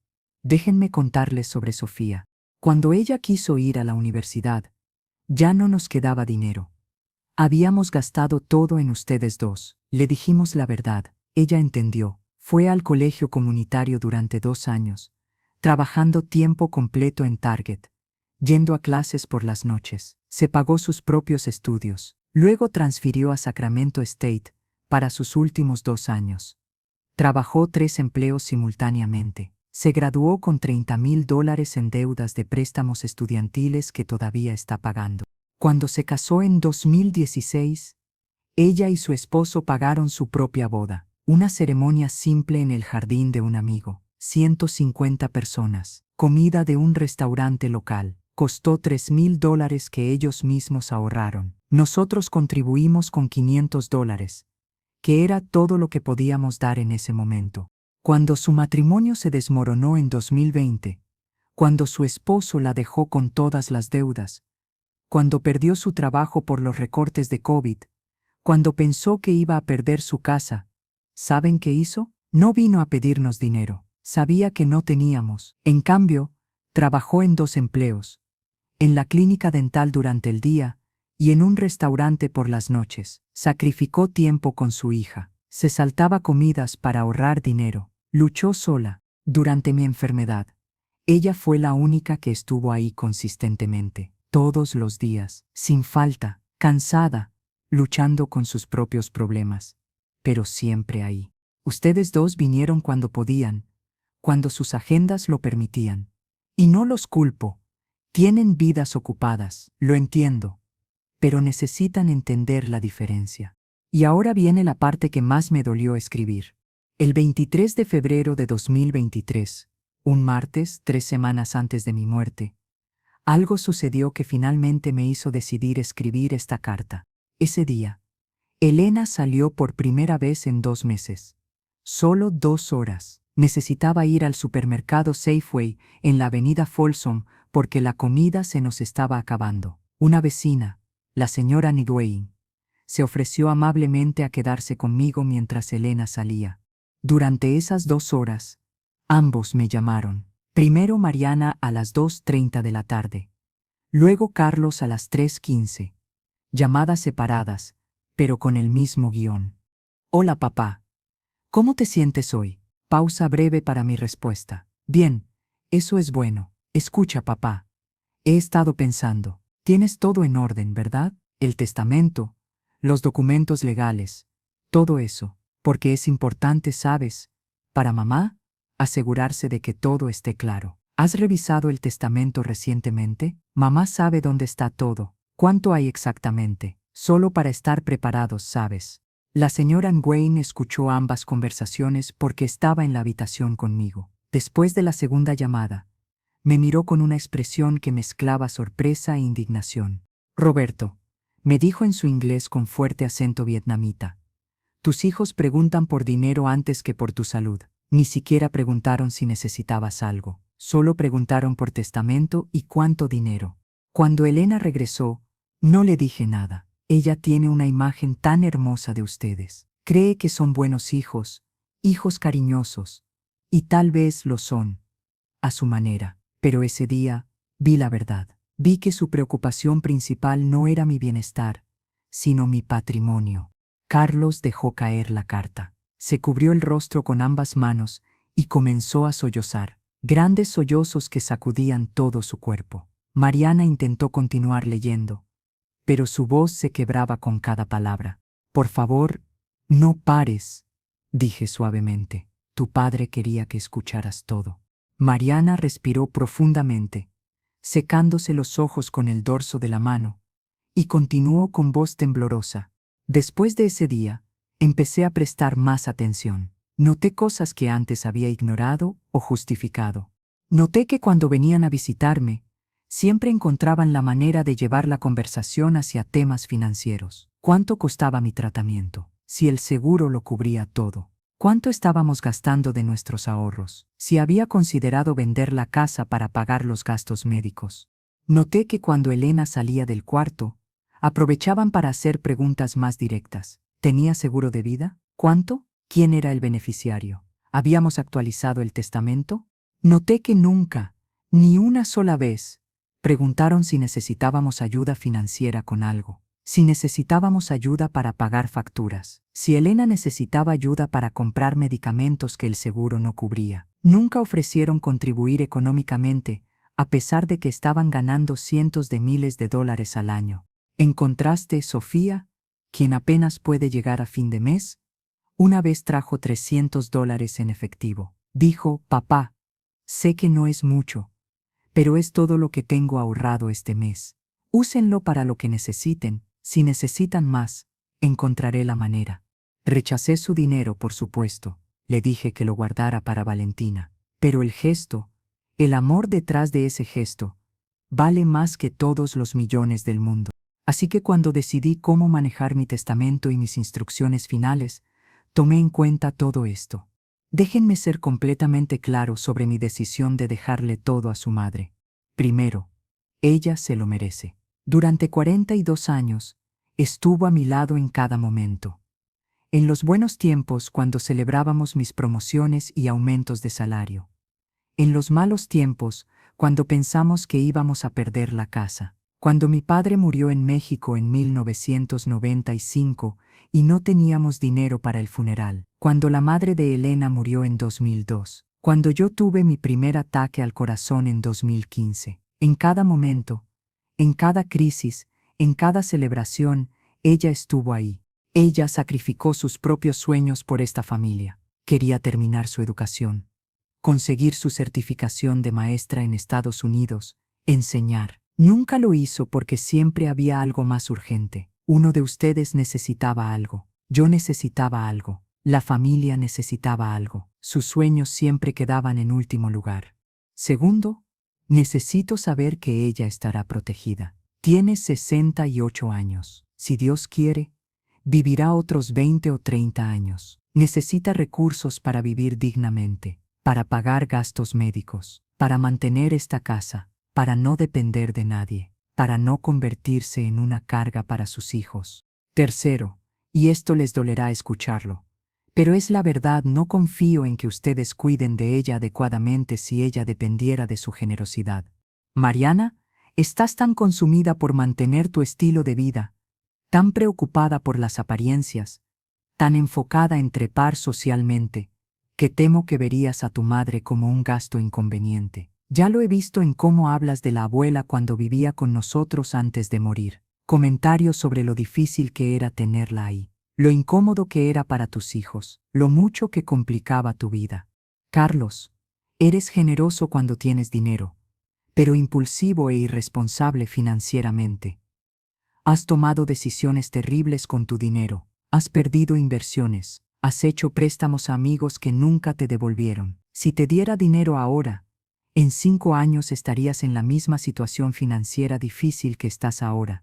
Déjenme contarles sobre Sofía. Cuando ella quiso ir a la universidad, ya no nos quedaba dinero. Habíamos gastado todo en ustedes dos. Le dijimos la verdad. Ella entendió. Fue al colegio comunitario durante 2 años, trabajando tiempo completo en Target, yendo a clases por las noches. Se pagó sus propios estudios. Luego transfirió a Sacramento State para sus últimos 2 años. Trabajó 3 empleos simultáneamente. Se graduó con $30,000 en deudas de préstamos estudiantiles que todavía está pagando. Cuando se casó en 2016, ella y su esposo pagaron su propia boda, una ceremonia simple en el jardín de un amigo, 150 personas, comida de un restaurante local. Costó $3,000 que ellos mismos ahorraron. Nosotros contribuimos con $500, que era todo lo que podíamos dar en ese momento. Cuando su matrimonio se desmoronó en 2020, cuando su esposo la dejó con todas las deudas, cuando perdió su trabajo por los recortes de COVID, cuando pensó que iba a perder su casa, ¿saben qué hizo? No vino a pedirnos dinero. Sabía que no teníamos. En cambio, trabajó en 2 empleos, en la clínica dental durante el día y en un restaurante por las noches. Sacrificó tiempo con su hija. Se saltaba comidas para ahorrar dinero. Luchó sola. Durante mi enfermedad, ella fue la única que estuvo ahí consistentemente, todos los días, sin falta, cansada, luchando con sus propios problemas, pero siempre ahí. Ustedes dos vinieron cuando podían, cuando sus agendas lo permitían. Y no los culpo. Tienen vidas ocupadas, lo entiendo, pero necesitan entender la diferencia. Y ahora viene la parte que más me dolió escribir. El 23 de febrero de 2023, un martes, 3 semanas antes de mi muerte, algo sucedió que finalmente me hizo decidir escribir esta carta. Ese día, Elena salió por primera vez en 2 meses. Solo 2 horas. Necesitaba ir al supermercado Safeway en la avenida Folsom porque la comida se nos estaba acabando. Una vecina, la señora Nigwayne, se ofreció amablemente a quedarse conmigo mientras Elena salía. Durante esas 2 horas, ambos me llamaron. Primero Mariana a las 2:30 de la tarde. Luego Carlos a las 3:15. Llamadas separadas, pero con el mismo guión. Hola papá. ¿Cómo te sientes hoy? Pausa breve para mi respuesta. Bien, eso es bueno. Escucha papá. He estado pensando. Tienes todo en orden, ¿verdad? El testamento, los documentos legales, todo eso. Porque es importante, ¿sabes? Para mamá, asegurarse de que todo esté claro. ¿Has revisado el testamento recientemente? Mamá sabe dónde está todo. ¿Cuánto hay exactamente? Solo para estar preparados, ¿sabes? La señora Nguyen escuchó ambas conversaciones porque estaba en la habitación conmigo. Después de la segunda llamada, me miró con una expresión que mezclaba sorpresa e indignación. Roberto, me dijo en su inglés con fuerte acento vietnamita. Tus hijos preguntan por dinero antes que por tu salud. Ni siquiera preguntaron si necesitabas algo. Solo preguntaron por testamento y cuánto dinero. Cuando Elena regresó, no le dije nada. Ella tiene una imagen tan hermosa de ustedes. Cree que son buenos hijos, hijos cariñosos, y tal vez lo son, a su manera. Pero ese día, vi la verdad. Vi que su preocupación principal no era mi bienestar, sino mi patrimonio. Carlos dejó caer la carta. Se cubrió el rostro con ambas manos y comenzó a sollozar, grandes sollozos que sacudían todo su cuerpo. Mariana intentó continuar leyendo, pero su voz se quebraba con cada palabra. Por favor, no pares, dije suavemente. Tu padre quería que escucharas todo. Mariana respiró profundamente, secándose los ojos con el dorso de la mano, y continuó con voz temblorosa. Después de ese día, empecé a prestar más atención. Noté cosas que antes había ignorado o justificado. Noté que cuando venían a visitarme, siempre encontraban la manera de llevar la conversación hacia temas financieros. ¿Cuánto costaba mi tratamiento? Si el seguro lo cubría todo. ¿Cuánto estábamos gastando de nuestros ahorros? Si había considerado vender la casa para pagar los gastos médicos. Noté que cuando Elena salía del cuarto, aprovechaban para hacer preguntas más directas. ¿Tenía seguro de vida? ¿Cuánto? ¿Quién era el beneficiario? ¿Habíamos actualizado el testamento? Noté que nunca, ni una sola vez, preguntaron si necesitábamos ayuda financiera con algo, si necesitábamos ayuda para pagar facturas, si Elena necesitaba ayuda para comprar medicamentos que el seguro no cubría. Nunca ofrecieron contribuir económicamente, a pesar de que estaban ganando cientos de miles de dólares al año. En contraste, Sofía, quien apenas puede llegar a fin de mes, una vez trajo $300 en efectivo. Dijo, papá, sé que no es mucho, pero es todo lo que tengo ahorrado este mes. Úsenlo para lo que necesiten. Si necesitan más, encontraré la manera. Rechacé su dinero, por supuesto. Le dije que lo guardara para Valentina. Pero el gesto, el amor detrás de ese gesto, vale más que todos los millones del mundo. Así que cuando decidí cómo manejar mi testamento y mis instrucciones finales, tomé en cuenta todo esto. Déjenme ser completamente claro sobre mi decisión de dejarle todo a su madre. Primero, ella se lo merece. Durante 42 años, estuvo a mi lado en cada momento. En los buenos tiempos, cuando celebrábamos mis promociones y aumentos de salario. En los malos tiempos, cuando pensamos que íbamos a perder la casa. Cuando mi padre murió en México en 1995 y no teníamos dinero para el funeral. Cuando la madre de Elena murió en 2002. Cuando yo tuve mi primer ataque al corazón en 2015. En cada momento, en cada crisis, en cada celebración, ella estuvo ahí. Ella sacrificó sus propios sueños por esta familia. Quería terminar su educación, conseguir su certificación de maestra en Estados Unidos, enseñar. Nunca lo hizo porque siempre había algo más urgente. Uno de ustedes necesitaba algo. Yo necesitaba algo. La familia necesitaba algo. Sus sueños siempre quedaban en último lugar. Segundo, necesito saber que ella estará protegida. Tiene 68 años. Si Dios quiere, vivirá otros 20 o 30 años. Necesita recursos para vivir dignamente, para pagar gastos médicos, para mantener esta casa, para no depender de nadie, para no convertirse en una carga para sus hijos. Tercero, y esto les dolerá escucharlo, pero es la verdad, no confío en que ustedes cuiden de ella adecuadamente si ella dependiera de su generosidad. Mariana, estás tan consumida por mantener tu estilo de vida, tan preocupada por las apariencias, tan enfocada en trepar socialmente, que temo que verías a tu madre como un gasto inconveniente. Ya lo he visto en cómo hablas de la abuela cuando vivía con nosotros antes de morir. Comentarios sobre lo difícil que era tenerla ahí, lo incómodo que era para tus hijos, lo mucho que complicaba tu vida. Carlos, eres generoso cuando tienes dinero, pero impulsivo e irresponsable financieramente. Has tomado decisiones terribles con tu dinero, has perdido inversiones, has hecho préstamos a amigos que nunca te devolvieron. Si te diera dinero ahora, en 5 años estarías en la misma situación financiera difícil que estás ahora,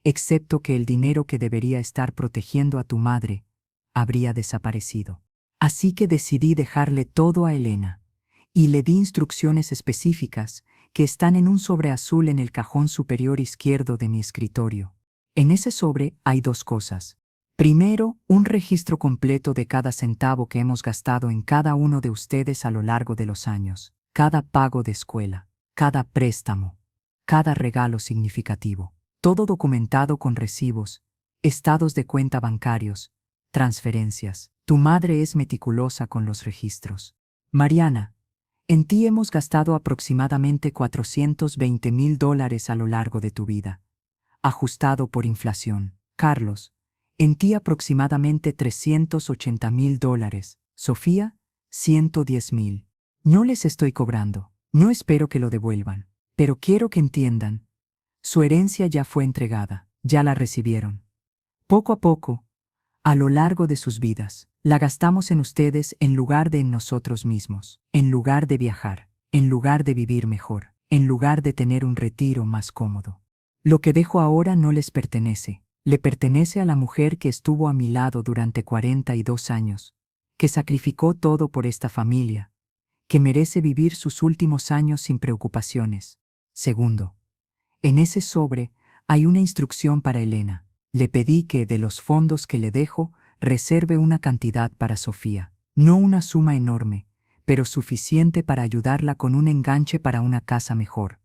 excepto que el dinero que debería estar protegiendo a tu madre habría desaparecido. Así que decidí dejarle todo a Elena, y le di instrucciones específicas que están en un sobre azul en el cajón superior izquierdo de mi escritorio. En ese sobre hay 2 cosas. Primero, un registro completo de cada centavo que hemos gastado en cada uno de ustedes a lo largo de los años, cada pago de escuela, cada préstamo, cada regalo significativo, todo documentado con recibos, estados de cuenta bancarios, transferencias. Tu madre es meticulosa con los registros. Mariana, en ti hemos gastado aproximadamente $420,000 a lo largo de tu vida, ajustado por inflación. Carlos, en ti aproximadamente $380,000. Sofía, 110,000. No les estoy cobrando, no espero que lo devuelvan, pero quiero que entiendan, su herencia ya fue entregada, ya la recibieron. Poco a poco, a lo largo de sus vidas, la gastamos en ustedes en lugar de en nosotros mismos, en lugar de viajar, en lugar de vivir mejor, en lugar de tener un retiro más cómodo. Lo que dejo ahora no les pertenece, le pertenece a la mujer que estuvo a mi lado durante 42 años, que sacrificó todo por esta familia, que merece vivir sus últimos años sin preocupaciones. Segundo, en ese sobre hay una instrucción para Elena. Le pedí que, de los fondos que le dejo, reserve una cantidad para Sofía. No una suma enorme, pero suficiente para ayudarla con un enganche para una casa mejor,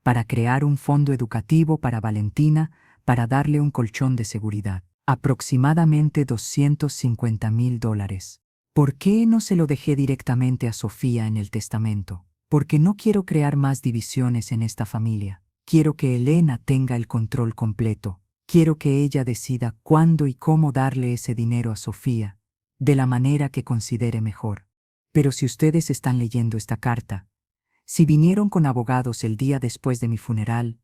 para crear un fondo educativo para Valentina, para darle un colchón de seguridad. Aproximadamente $250,000. ¿Por qué no se lo dejé directamente a Sofía en el testamento? Porque no quiero crear más divisiones en esta familia. Quiero que Elena tenga el control completo. Quiero que ella decida cuándo y cómo darle ese dinero a Sofía, de la manera que considere mejor. Pero si ustedes están leyendo esta carta, si vinieron con abogados el día después de mi funeral,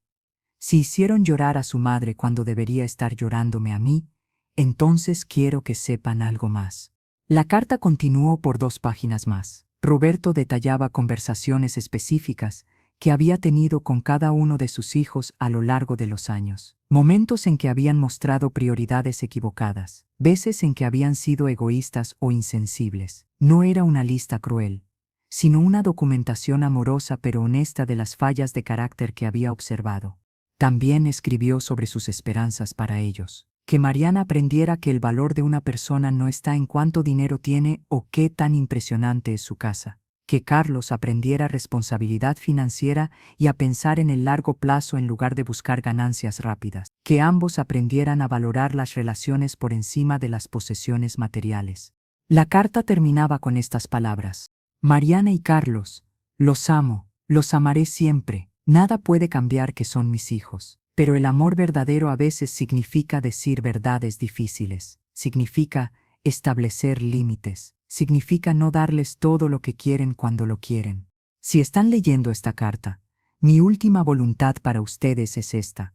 Si hicieron llorar a su madre cuando debería estar llorándome a mí, entonces quiero que sepan algo más. La carta continuó por 2 páginas más. Roberto detallaba conversaciones específicas que había tenido con cada uno de sus hijos a lo largo de los años. Momentos en que habían mostrado prioridades equivocadas, veces en que habían sido egoístas o insensibles. No era una lista cruel, sino una documentación amorosa pero honesta de las fallas de carácter que había observado. También escribió sobre sus esperanzas para ellos. Que Mariana aprendiera que el valor de una persona no está en cuánto dinero tiene o qué tan impresionante es su casa. Que Carlos aprendiera responsabilidad financiera y a pensar en el largo plazo en lugar de buscar ganancias rápidas. Que ambos aprendieran a valorar las relaciones por encima de las posesiones materiales. La carta terminaba con estas palabras: Mariana y Carlos, los amo, los amaré siempre. Nada puede cambiar que son mis hijos. Pero el amor verdadero a veces significa decir verdades difíciles, significa establecer límites, significa no darles todo lo que quieren cuando lo quieren. Si están leyendo esta carta, mi última voluntad para ustedes es esta: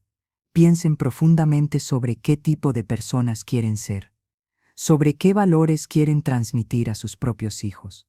piensen profundamente sobre qué tipo de personas quieren ser, sobre qué valores quieren transmitir a sus propios hijos,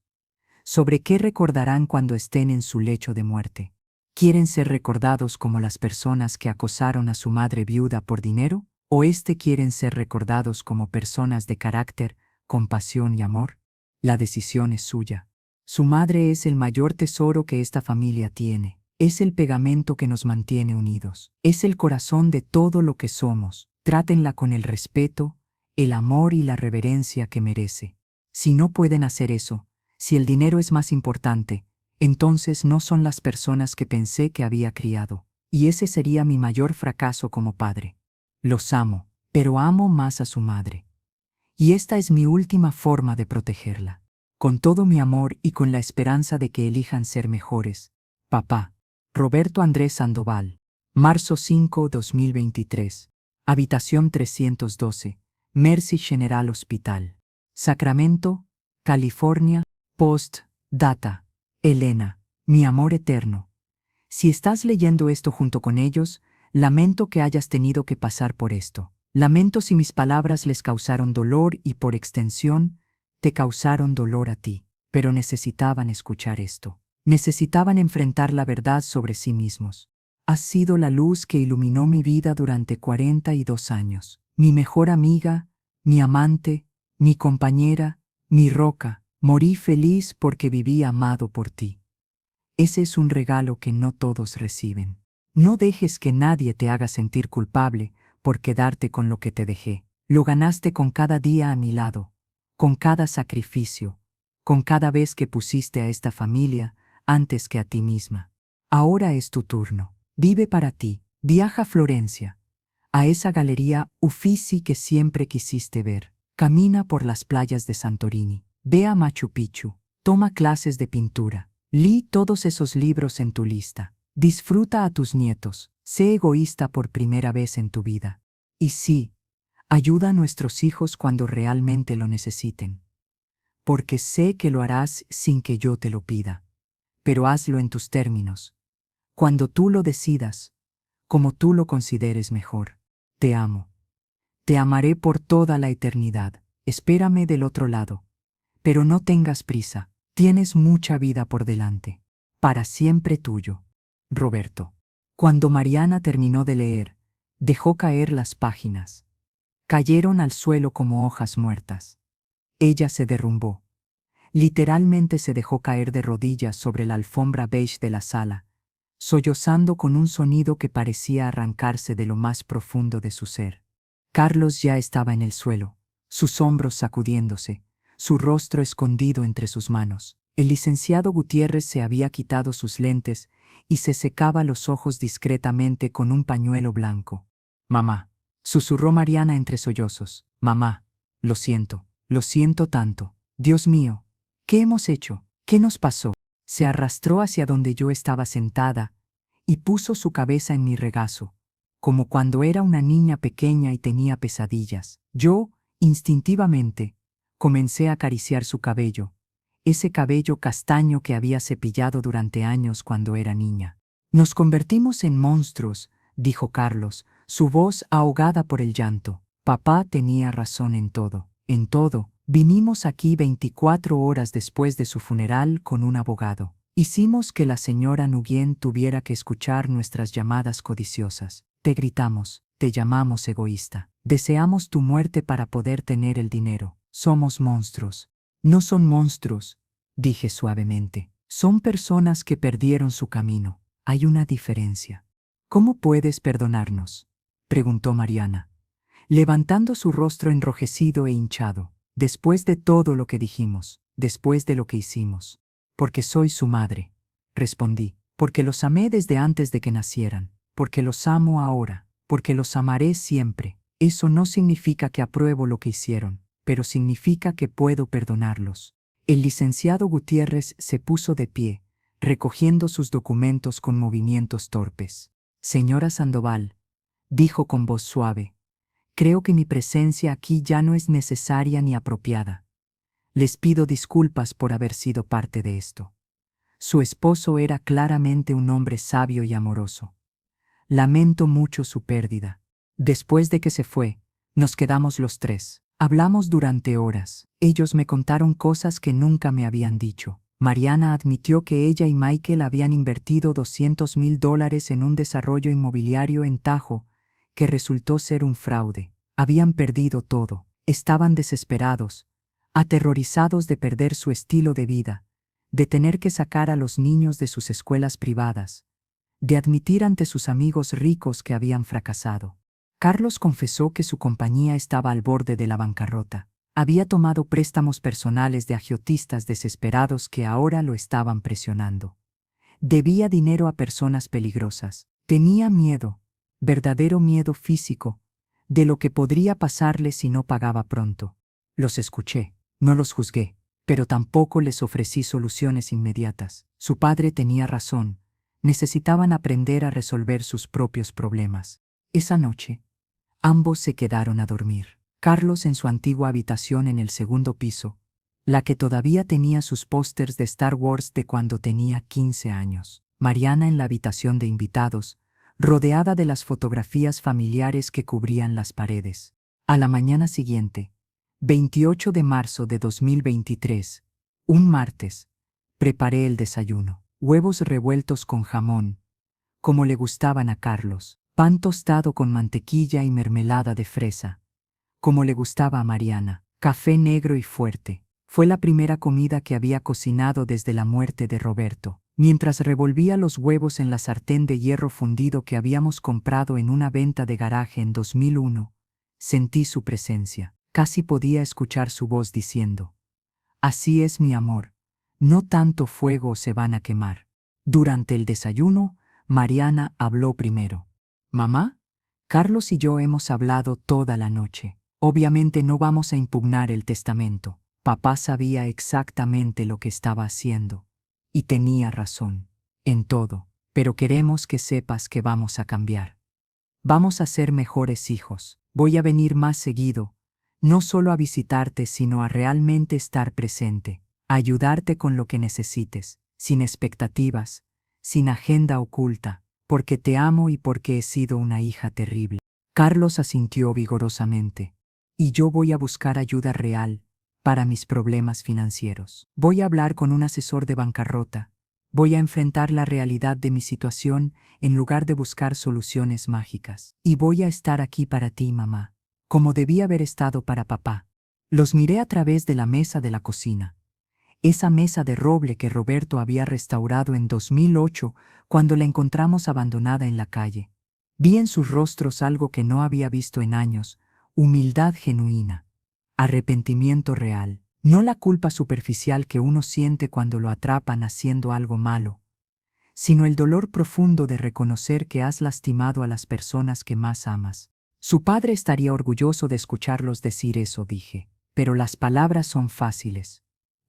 sobre qué recordarán cuando estén en su lecho de muerte. ¿Quieren ser recordados como las personas que acosaron a su madre viuda por dinero? ¿O quieren ser recordados como personas de carácter, compasión y amor? La decisión es suya. Su madre es el mayor tesoro que esta familia tiene. Es el pegamento que nos mantiene unidos. Es el corazón de todo lo que somos. Trátenla con el respeto, el amor y la reverencia que merece. Si no pueden hacer eso, si el dinero es más importante, entonces no son las personas que pensé que había criado, y ese sería mi mayor fracaso como padre. Los amo, pero amo más a su madre. Y esta es mi última forma de protegerla. Con todo mi amor y con la esperanza de que elijan ser mejores. Papá. Roberto Andrés Sandoval. Marzo 5, 2023. Habitación 312. Mercy General Hospital. Sacramento, California. Post. Data. Elena, mi amor eterno. Si estás leyendo esto junto con ellos, lamento que hayas tenido que pasar por esto. Lamento si mis palabras les causaron dolor y por extensión, te causaron dolor a ti. Pero necesitaban escuchar esto. Necesitaban enfrentar la verdad sobre sí mismos. Has sido la luz que iluminó mi vida durante 42 años. Mi mejor amiga, mi amante, mi compañera, mi roca. Morí feliz porque viví amado por ti. Ese es un regalo que no todos reciben. No dejes que nadie te haga sentir culpable por quedarte con lo que te dejé. Lo ganaste con cada día a mi lado, con cada sacrificio, con cada vez que pusiste a esta familia antes que a ti misma. Ahora es tu turno. Vive para ti. Viaja a Florencia, a esa galería Uffizi que siempre quisiste ver. Camina por las playas de Santorini. Ve a Machu Picchu. Toma clases de pintura. Lee todos esos libros en tu lista. Disfruta a tus nietos. Sé egoísta por primera vez en tu vida. Y sí, ayuda a nuestros hijos cuando realmente lo necesiten. Porque sé que lo harás sin que yo te lo pida. Pero hazlo en tus términos. Cuando tú lo decidas, como tú lo consideres mejor. Te amo. Te amaré por toda la eternidad. Espérame del otro lado. Pero no tengas prisa. Tienes mucha vida por delante. Para siempre tuyo. Roberto. Cuando Mariana terminó de leer, dejó caer las páginas. Cayeron al suelo como hojas muertas. Ella se derrumbó. Literalmente se dejó caer de rodillas sobre la alfombra beige de la sala, sollozando con un sonido que parecía arrancarse de lo más profundo de su ser. Carlos ya estaba en el suelo, sus hombros sacudiéndose, su rostro escondido entre sus manos. El licenciado Gutiérrez se había quitado sus lentes y se secaba los ojos discretamente con un pañuelo blanco. «Mamá», susurró Mariana entre sollozos. «Mamá, lo siento tanto. Dios mío, ¿qué hemos hecho? ¿Qué nos pasó?». Se arrastró hacia donde yo estaba sentada y puso su cabeza en mi regazo, como cuando era una niña pequeña y tenía pesadillas. Yo, instintivamente, comencé a acariciar su cabello, ese cabello castaño que había cepillado durante años cuando era niña. Nos convertimos en monstruos, dijo Carlos, su voz ahogada por el llanto. Papá tenía razón en todo. En todo. Vinimos aquí 24 horas después de su funeral con un abogado. Hicimos que la señora Nguyen tuviera que escuchar nuestras llamadas codiciosas. Te gritamos, te llamamos egoísta. Deseamos tu muerte para poder tener el dinero. Somos monstruos. No son monstruos, dije suavemente. Son personas que perdieron su camino. Hay una diferencia. ¿Cómo puedes perdonarnos?, preguntó Mariana, levantando su rostro enrojecido e hinchado. Después de todo lo que dijimos, después de lo que hicimos. Porque soy su madre, respondí. Porque los amé desde antes de que nacieran. Porque los amo ahora. Porque los amaré siempre. Eso no significa que apruebo lo que hicieron, pero significa que puedo perdonarlos. El licenciado Gutiérrez se puso de pie, recogiendo sus documentos con movimientos torpes. Señora Sandoval, dijo con voz suave, creo que mi presencia aquí ya no es necesaria ni apropiada. Les pido disculpas por haber sido parte de esto. Su esposo era claramente un hombre sabio y amoroso. Lamento mucho su pérdida. Después de que se fue, nos quedamos los tres. Hablamos durante horas. Ellos me contaron cosas que nunca me habían dicho. Mariana admitió que ella y Michael habían invertido $200,000 en un desarrollo inmobiliario en Tajo, que resultó ser un fraude. Habían perdido todo. Estaban desesperados, aterrorizados de perder su estilo de vida, de tener que sacar a los niños de sus escuelas privadas, de admitir ante sus amigos ricos que habían fracasado. Carlos confesó que su compañía estaba al borde de la bancarrota. Había tomado préstamos personales de agiotistas desesperados que ahora lo estaban presionando. Debía dinero a personas peligrosas. Tenía miedo, verdadero miedo físico, de lo que podría pasarle si no pagaba pronto. Los escuché, no los juzgué, pero tampoco les ofrecí soluciones inmediatas. Su padre tenía razón. Necesitaban aprender a resolver sus propios problemas. Esa noche, ambos se quedaron a dormir. Carlos en su antigua habitación en el segundo piso, la que todavía tenía sus pósters de Star Wars de cuando tenía 15 años. Mariana en la habitación de invitados, rodeada de las fotografías familiares que cubrían las paredes. A la mañana siguiente, 28 de marzo de 2023, un martes, preparé el desayuno. Huevos revueltos con jamón, como le gustaban a Carlos. Pan tostado con mantequilla y mermelada de fresa, como le gustaba a Mariana. Café negro y fuerte. Fue la primera comida que había cocinado desde la muerte de Roberto. Mientras revolvía los huevos en la sartén de hierro fundido que habíamos comprado en una venta de garaje en 2001, sentí su presencia. Casi podía escuchar su voz diciendo: «Así es, mi amor, no tanto fuego se van a quemar». Durante el desayuno, Mariana habló primero. «Mamá, Carlos y yo hemos hablado toda la noche. Obviamente no vamos a impugnar el testamento. Papá sabía exactamente lo que estaba haciendo. Y tenía razón. En todo. Pero queremos que sepas que vamos a cambiar. Vamos a ser mejores hijos. Voy a venir más seguido. No solo a visitarte, sino a realmente estar presente. A ayudarte con lo que necesites. Sin expectativas. Sin agenda oculta. Porque te amo y porque he sido una hija terrible». Carlos asintió vigorosamente. «Y yo voy a buscar ayuda real para mis problemas financieros. Voy a hablar con un asesor de bancarrota. Voy a enfrentar la realidad de mi situación en lugar de buscar soluciones mágicas. Y voy a estar aquí para ti, mamá, como debí haber estado para papá». Los miré a través de la mesa de la cocina. Esa mesa de roble que Roberto había restaurado en 2008 cuando la encontramos abandonada en la calle. Vi en sus rostros algo que no había visto en años: humildad genuina, arrepentimiento real, no la culpa superficial que uno siente cuando lo atrapan haciendo algo malo, sino el dolor profundo de reconocer que has lastimado a las personas que más amas. Su padre estaría orgulloso de escucharlos decir eso, dije, pero las palabras son fáciles.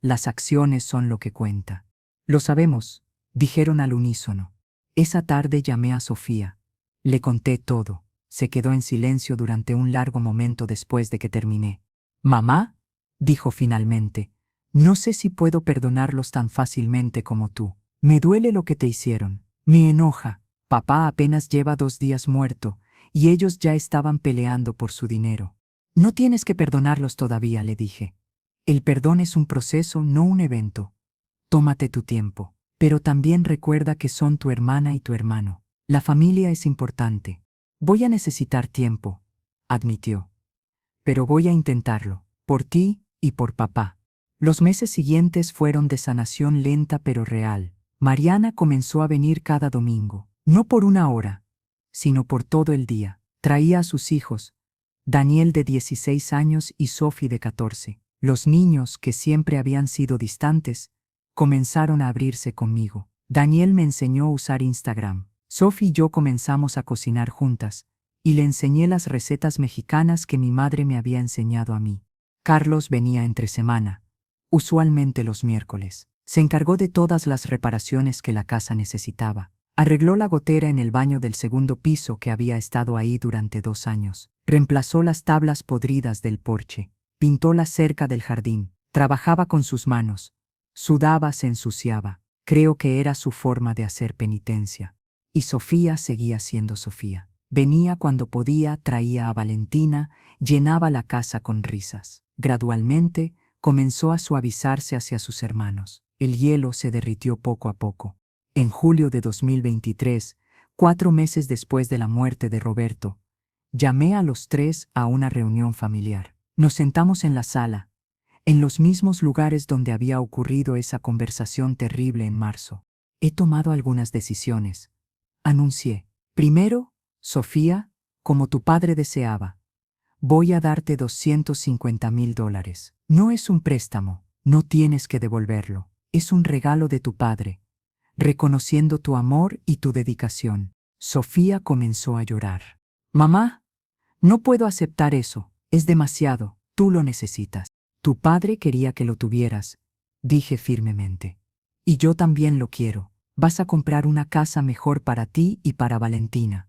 Las acciones son lo que cuenta. Lo sabemos, dijeron al unísono. Esa tarde llamé a Sofía. Le conté todo. Se quedó en silencio durante un largo momento después de que terminé. «Mamá», dijo finalmente, «no sé si puedo perdonarlos tan fácilmente como tú. Me duele lo que te hicieron. Me enoja, Papá apenas lleva 2 días muerto, y ellos ya estaban peleando por su dinero. No tienes que perdonarlos todavía, le dije. El perdón es un proceso, no un evento. Tómate tu tiempo. Pero también recuerda que son tu hermana y tu hermano. La familia es importante. Voy a necesitar tiempo, admitió. Pero voy a intentarlo, por ti y por papá. Los meses siguientes fueron de sanación lenta pero real. Mariana comenzó a venir cada domingo, no por 1 hora, sino por todo el día. Traía a sus hijos, Daniel de 16 años y Sophie de 14. Los niños, que siempre habían sido distantes, comenzaron a abrirse conmigo. Daniel me enseñó a usar Instagram. Sophie y yo comenzamos a cocinar juntas, y le enseñé las recetas mexicanas que mi madre me había enseñado a mí. Carlos venía entre semana, usualmente los miércoles. Se encargó de todas las reparaciones que la casa necesitaba. Arregló la gotera en el baño del segundo piso que había estado ahí durante 2 años. Reemplazó las tablas podridas del porche. Pintó la cerca del jardín. Trabajaba con sus manos. Sudaba, se ensuciaba. Creo que era su forma de hacer penitencia. Y Sofía seguía siendo Sofía. Venía cuando podía, traía a Valentina, llenaba la casa con risas. Gradualmente, comenzó a suavizarse hacia sus hermanos. El hielo se derritió poco a poco. En julio de 2023, 4 meses después de la muerte de Roberto, llamé a los 3 a una reunión familiar. Nos sentamos en la sala, en los mismos lugares donde había ocurrido esa conversación terrible en marzo. He tomado algunas decisiones, anuncié. Primero, Sofía, como tu padre deseaba, voy a darte $250,000. No es un préstamo, no tienes que devolverlo. Es un regalo de tu padre, reconociendo tu amor y tu dedicación. Sofía comenzó a llorar. Mamá, no puedo aceptar eso, es demasiado, tú lo necesitas. Tu padre quería que lo tuvieras, dije firmemente. Y yo también lo quiero. Vas a comprar una casa mejor para ti y para Valentina.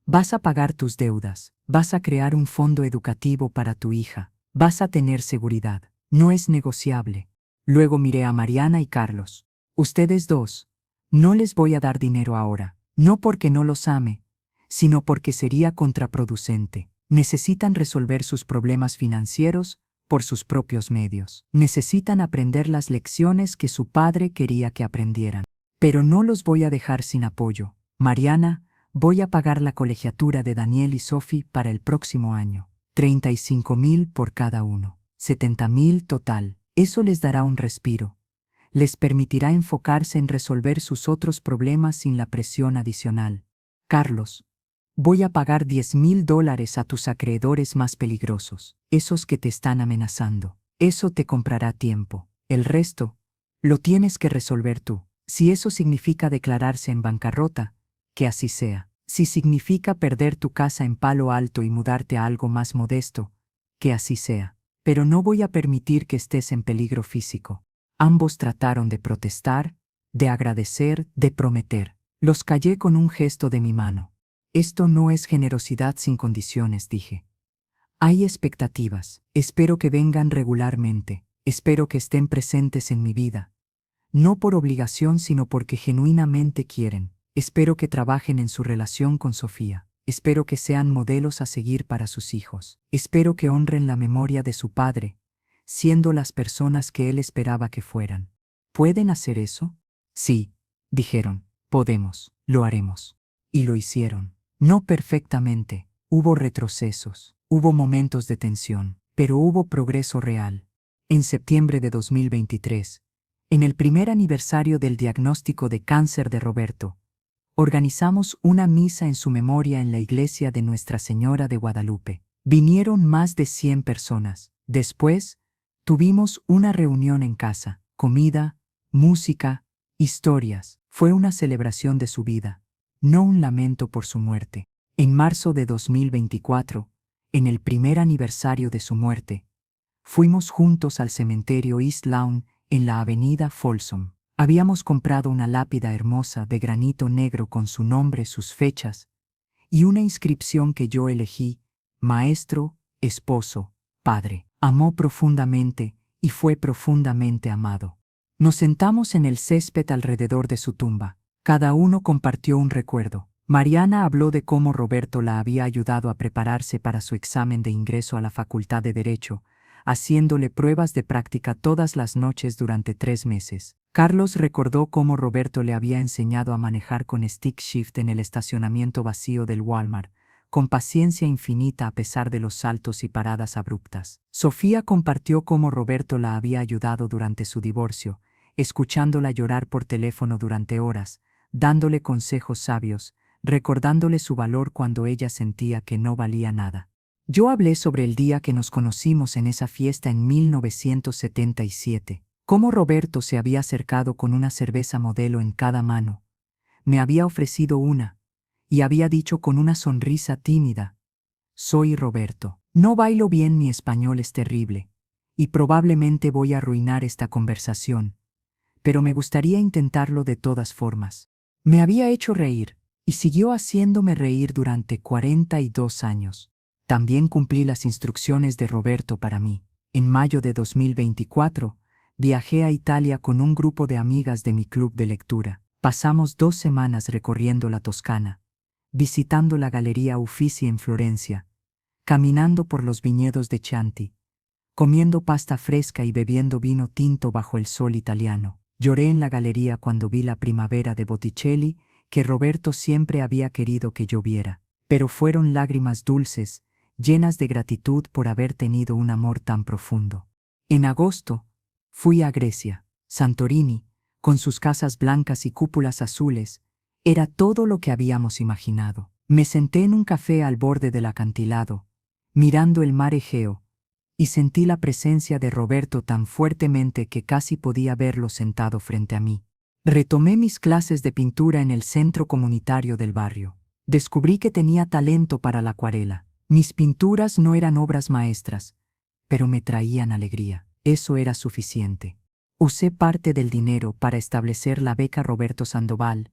Vas a pagar tus deudas, vas a crear un fondo educativo para tu hija, vas a tener seguridad. No es negociable. Luego miré a Mariana y Carlos. Ustedes dos, no les voy a dar dinero ahora, no porque no los ame, sino porque sería contraproducente. Necesitan resolver sus problemas financieros por sus propios medios. Necesitan aprender las lecciones que su padre quería que aprendieran. Pero no los voy a dejar sin apoyo. Mariana, voy a pagar la colegiatura de Daniel y Sophie para el próximo año. 35,000 por cada uno. 70,000 total. Eso les dará un respiro. Les permitirá enfocarse en resolver sus otros problemas sin la presión adicional. Carlos, voy a pagar $10,000 a tus acreedores más peligrosos, esos que te están amenazando. Eso te comprará tiempo. El resto, lo tienes que resolver tú. Si eso significa declararse en bancarrota, que así sea. Si significa perder tu casa en Palo Alto y mudarte a algo más modesto, que así sea. Pero no voy a permitir que estés en peligro físico. Ambos trataron de protestar, de agradecer, de prometer. Los callé con un gesto de mi mano. Esto no es generosidad sin condiciones, dije. Hay expectativas. Espero que vengan regularmente. Espero que estén presentes en mi vida. No por obligación, sino porque genuinamente quieren. Espero que trabajen en su relación con Sofía. Espero que sean modelos a seguir para sus hijos. Espero que honren la memoria de su padre, siendo las personas que él esperaba que fueran. ¿Pueden hacer eso? Sí, dijeron. Podemos. Lo haremos. Y lo hicieron. No perfectamente. Hubo retrocesos. Hubo momentos de tensión. Pero hubo progreso real. En septiembre de 2023, en el primer aniversario del diagnóstico de cáncer de Roberto, organizamos una misa en su memoria en la iglesia de Nuestra Señora de Guadalupe. Vinieron más de 100 personas. Después, tuvimos una reunión en casa, comida, música, historias. Fue una celebración de su vida, no un lamento por su muerte. En marzo de 2024, en el primer aniversario de su muerte, fuimos juntos al cementerio East Lawn en la avenida Folsom. Habíamos comprado una lápida hermosa de granito negro con su nombre, sus fechas, y una inscripción que yo elegí: maestro, esposo, padre. Amó profundamente y fue profundamente amado. Nos sentamos en el césped alrededor de su tumba. Cada uno compartió un recuerdo. Mariana habló de cómo Roberto la había ayudado a prepararse para su examen de ingreso a la Facultad de Derecho, haciéndole pruebas de práctica todas las noches durante 3 meses. Carlos recordó cómo Roberto le había enseñado a manejar con stick shift en el estacionamiento vacío del Walmart, con paciencia infinita a pesar de los saltos y paradas abruptas. Sofía compartió cómo Roberto la había ayudado durante su divorcio, escuchándola llorar por teléfono durante horas, dándole consejos sabios, recordándole su valor cuando ella sentía que no valía nada. Yo hablé sobre el día que nos conocimos en esa fiesta en 1977, cómo Roberto se había acercado con una cerveza modelo en cada mano. Me había ofrecido una, y había dicho con una sonrisa tímida: «Soy Roberto. No bailo bien, mi español es terrible, y probablemente voy a arruinar esta conversación, pero me gustaría intentarlo de todas formas». Me había hecho reír, y siguió haciéndome reír durante 42 años. También cumplí las instrucciones de Roberto para mí. En mayo de 2024, viajé a Italia con un grupo de amigas de mi club de lectura. Pasamos 2 semanas recorriendo la Toscana, visitando la Galería Uffizi en Florencia, caminando por los viñedos de Chianti, comiendo pasta fresca y bebiendo vino tinto bajo el sol italiano. Lloré en la galería cuando vi la Primavera de Botticelli, que Roberto siempre había querido que yo viera, pero fueron lágrimas dulces, llenas de gratitud por haber tenido un amor tan profundo. En agosto, fui a Grecia. Santorini, con sus casas blancas y cúpulas azules, era todo lo que habíamos imaginado. Me senté en un café al borde del acantilado, mirando el mar Egeo, y sentí la presencia de Roberto tan fuertemente que casi podía verlo sentado frente a mí. Retomé mis clases de pintura en el centro comunitario del barrio. Descubrí que tenía talento para la acuarela. Mis pinturas no eran obras maestras, pero me traían alegría. Eso era suficiente. Usé parte del dinero para establecer la beca Roberto Sandoval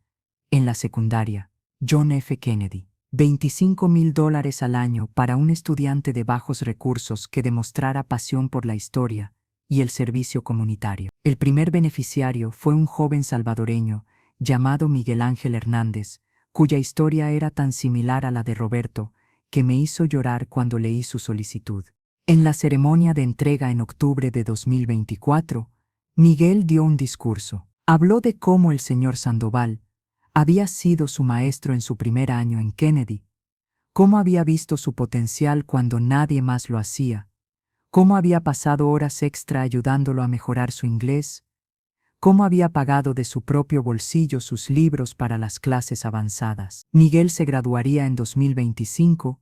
en la secundaria John F. Kennedy. $25,000 al año para un estudiante de bajos recursos que demostrara pasión por la historia y el servicio comunitario. El primer beneficiario fue un joven salvadoreño llamado Miguel Ángel Hernández, cuya historia era tan similar a la de Roberto que me hizo llorar cuando leí su solicitud. En la ceremonia de entrega en octubre de 2024, Miguel dio un discurso. Habló de cómo el señor Sandoval había sido su maestro en su primer año en Kennedy, cómo había visto su potencial cuando nadie más lo hacía, cómo había pasado horas extra ayudándolo a mejorar su inglés, cómo había pagado de su propio bolsillo sus libros para las clases avanzadas. Miguel se graduaría en 2025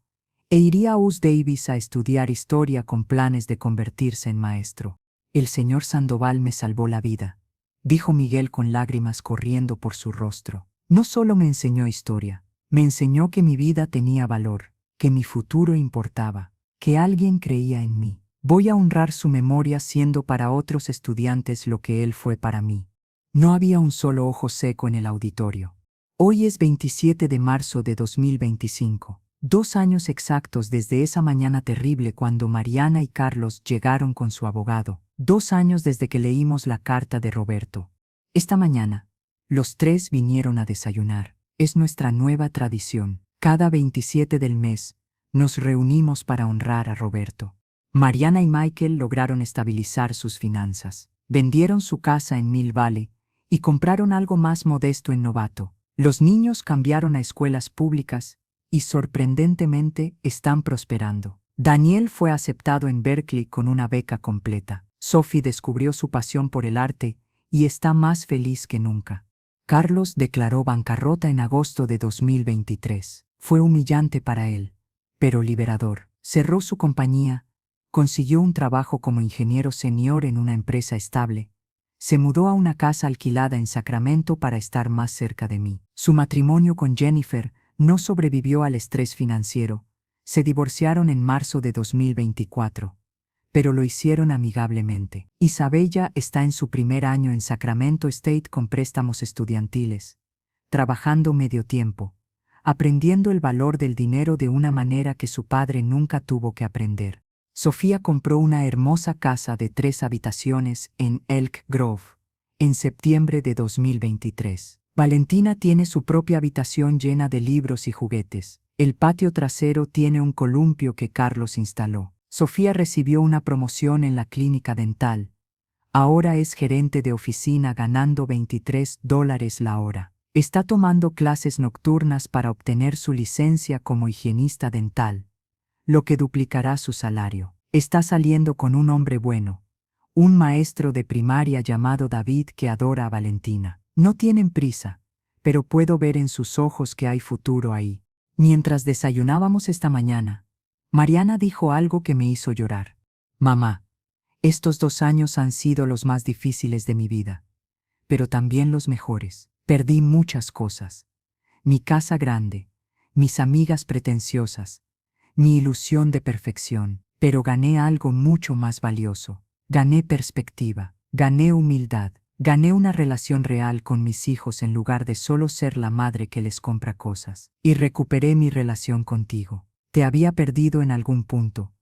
e iría a UC Davis a estudiar historia con planes de convertirse en maestro. El señor Sandoval me salvó la vida, dijo Miguel con lágrimas corriendo por su rostro. No solo me enseñó historia, me enseñó que mi vida tenía valor, que mi futuro importaba, que alguien creía en mí. Voy a honrar su memoria siendo para otros estudiantes lo que él fue para mí. No había un solo ojo seco en el auditorio. Hoy es 27 de marzo de 2025, 2 años exactos desde esa mañana terrible cuando Mariana y Carlos llegaron con su abogado, 2 años desde que leímos la carta de Roberto. Esta mañana, los 3 vinieron a desayunar. Es nuestra nueva tradición. Cada 27 del mes, nos reunimos para honrar a Roberto. Mariana y Michael lograron estabilizar sus finanzas. Vendieron su casa en Mill Valley y compraron algo más modesto en Novato. Los niños cambiaron a escuelas públicas y sorprendentemente están prosperando. Daniel fue aceptado en Berkeley con una beca completa. Sophie descubrió su pasión por el arte y está más feliz que nunca. Carlos declaró bancarrota en agosto de 2023. Fue humillante para él, pero liberador. Cerró su compañía, consiguió un trabajo como ingeniero senior en una empresa estable, se mudó a una casa alquilada en Sacramento para estar más cerca de mí. Su matrimonio con Jennifer no sobrevivió al estrés financiero. Se divorciaron en marzo de 2024. Pero lo hicieron amigablemente. Isabella está en su primer año en Sacramento State con préstamos estudiantiles, trabajando medio tiempo, aprendiendo el valor del dinero de una manera que su padre nunca tuvo que aprender. Sofía compró una hermosa casa de 3 habitaciones en Elk Grove, en septiembre de 2023. Valentina tiene su propia habitación llena de libros y juguetes. El patio trasero tiene un columpio que Carlos instaló. Sofía recibió una promoción en la clínica dental. Ahora es gerente de oficina ganando $23 la hora. Está tomando clases nocturnas para obtener su licencia como higienista dental, lo que duplicará su salario. Está saliendo con un hombre bueno, un maestro de primaria llamado David que adora a Valentina. No tienen prisa, pero puedo ver en sus ojos que hay futuro ahí. Mientras desayunábamos esta mañana, Mariana dijo algo que me hizo llorar. Mamá, estos 2 años han sido los más difíciles de mi vida, pero también los mejores. Perdí muchas cosas. Mi casa grande, mis amigas pretenciosas, mi ilusión de perfección, pero gané algo mucho más valioso. Gané perspectiva, gané humildad, gané una relación real con mis hijos en lugar de solo ser la madre que les compra cosas. Y recuperé mi relación contigo. Te había perdido en algún punto,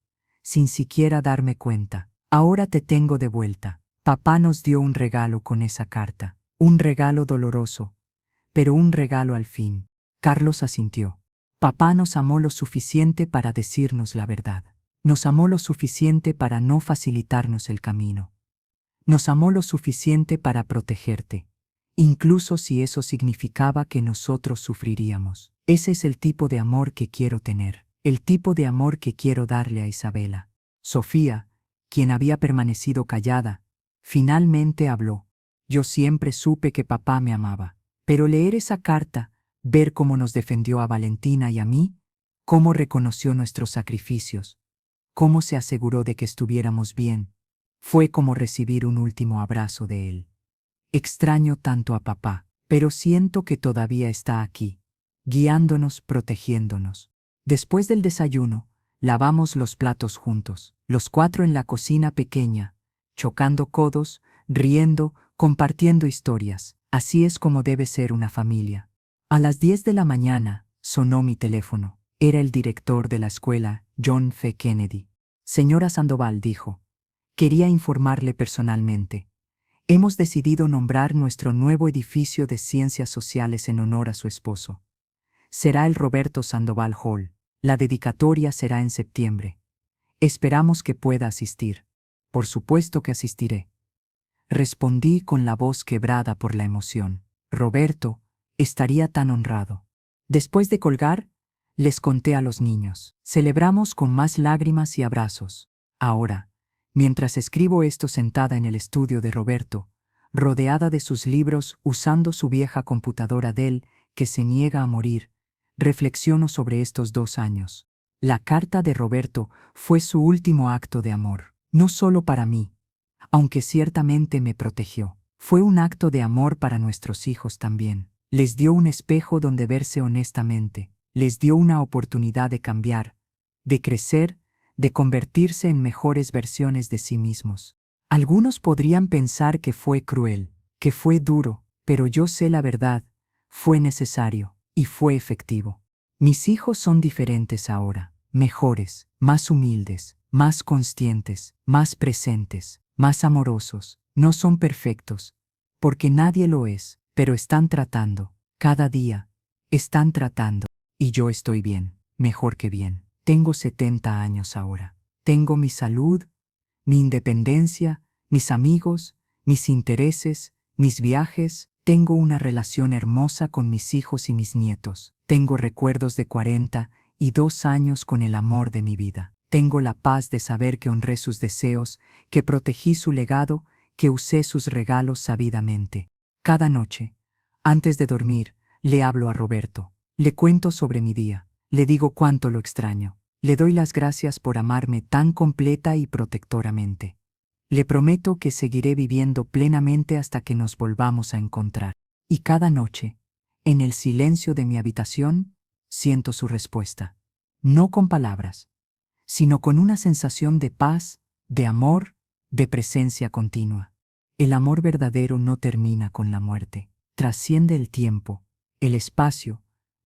sin siquiera darme cuenta. Ahora te tengo de vuelta. Papá nos dio un regalo con esa carta. Un regalo doloroso, pero un regalo al fin. Carlos asintió. Papá nos amó lo suficiente para decirnos la verdad. Nos amó lo suficiente para no facilitarnos el camino. Nos amó lo suficiente para protegerte, incluso si eso significaba que nosotros sufriríamos. Ese es el tipo de amor que quiero tener, el tipo de amor que quiero darle a Isabela. Sofía, quien había permanecido callada, finalmente habló. Yo siempre supe que papá me amaba, pero leer esa carta, ver cómo nos defendió a Valentina y a mí, cómo reconoció nuestros sacrificios, cómo se aseguró de que estuviéramos bien, fue como recibir un último abrazo de él. Extraño tanto a papá, pero siento que todavía está aquí, guiándonos, protegiéndonos. Después del desayuno, lavamos los platos juntos, los 4 en la cocina pequeña, chocando codos, riendo, compartiendo historias. Así es como debe ser una familia. A las 10 de la mañana, sonó mi teléfono. Era el director de la escuela, John F. Kennedy. Señora Sandoval, dijo. Quería informarle personalmente. Hemos decidido nombrar nuestro nuevo edificio de ciencias sociales en honor a su esposo. Será el Roberto Sandoval Hall. La dedicatoria será en septiembre. Esperamos que pueda asistir. Por supuesto que asistiré. Respondí con la voz quebrada por la emoción. Roberto estaría tan honrado. Después de colgar, les conté a los niños. Celebramos con más lágrimas y abrazos. Ahora, mientras escribo esto sentada en el estudio de Roberto, rodeada de sus libros, usando su vieja computadora Dell, que se niega a morir, reflexiono sobre estos 2 años. La carta de Roberto fue su último acto de amor, no solo para mí, aunque ciertamente me protegió. Fue un acto de amor para nuestros hijos también. Les dio un espejo donde verse honestamente, les dio una oportunidad de cambiar, de crecer, de convertirse en mejores versiones de sí mismos. Algunos podrían pensar que fue cruel, que fue duro, pero yo sé la verdad, fue necesario y fue efectivo. Mis hijos son diferentes ahora, mejores, más humildes, más conscientes, más presentes, más amorosos. No son perfectos, porque nadie lo es, pero están tratando, cada día, están tratando. Y yo estoy bien, mejor que bien. Tengo 70 años ahora. Tengo mi salud, mi independencia, mis amigos, mis intereses, mis viajes. Tengo una relación hermosa con mis hijos y mis nietos. Tengo recuerdos de 42 años con el amor de mi vida. Tengo la paz de saber que honré sus deseos, que protegí su legado, que usé sus regalos sabidamente. Cada noche, antes de dormir, le hablo a Roberto. Le cuento sobre mi día. Le digo cuánto lo extraño. Le doy las gracias por amarme tan completa y protectoramente. Le prometo que seguiré viviendo plenamente hasta que nos volvamos a encontrar. Y cada noche, en el silencio de mi habitación, siento su respuesta. No con palabras, sino con una sensación de paz, de amor, de presencia continua. El amor verdadero no termina con la muerte. Trasciende el tiempo, el espacio,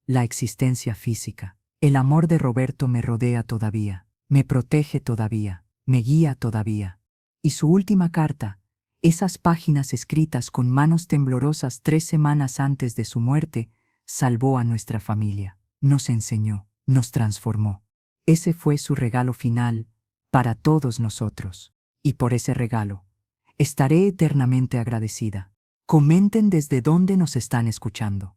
la existencia física. El amor de Roberto me rodea todavía, me protege todavía, me guía todavía. Y su última carta, Esas páginas escritas con manos temblorosas 3 semanas antes de su muerte, salvó a nuestra familia, nos enseñó, nos transformó. Ese fue su regalo final para todos nosotros. Y por ese regalo, estaré eternamente agradecida. Comenten desde dónde nos están escuchando.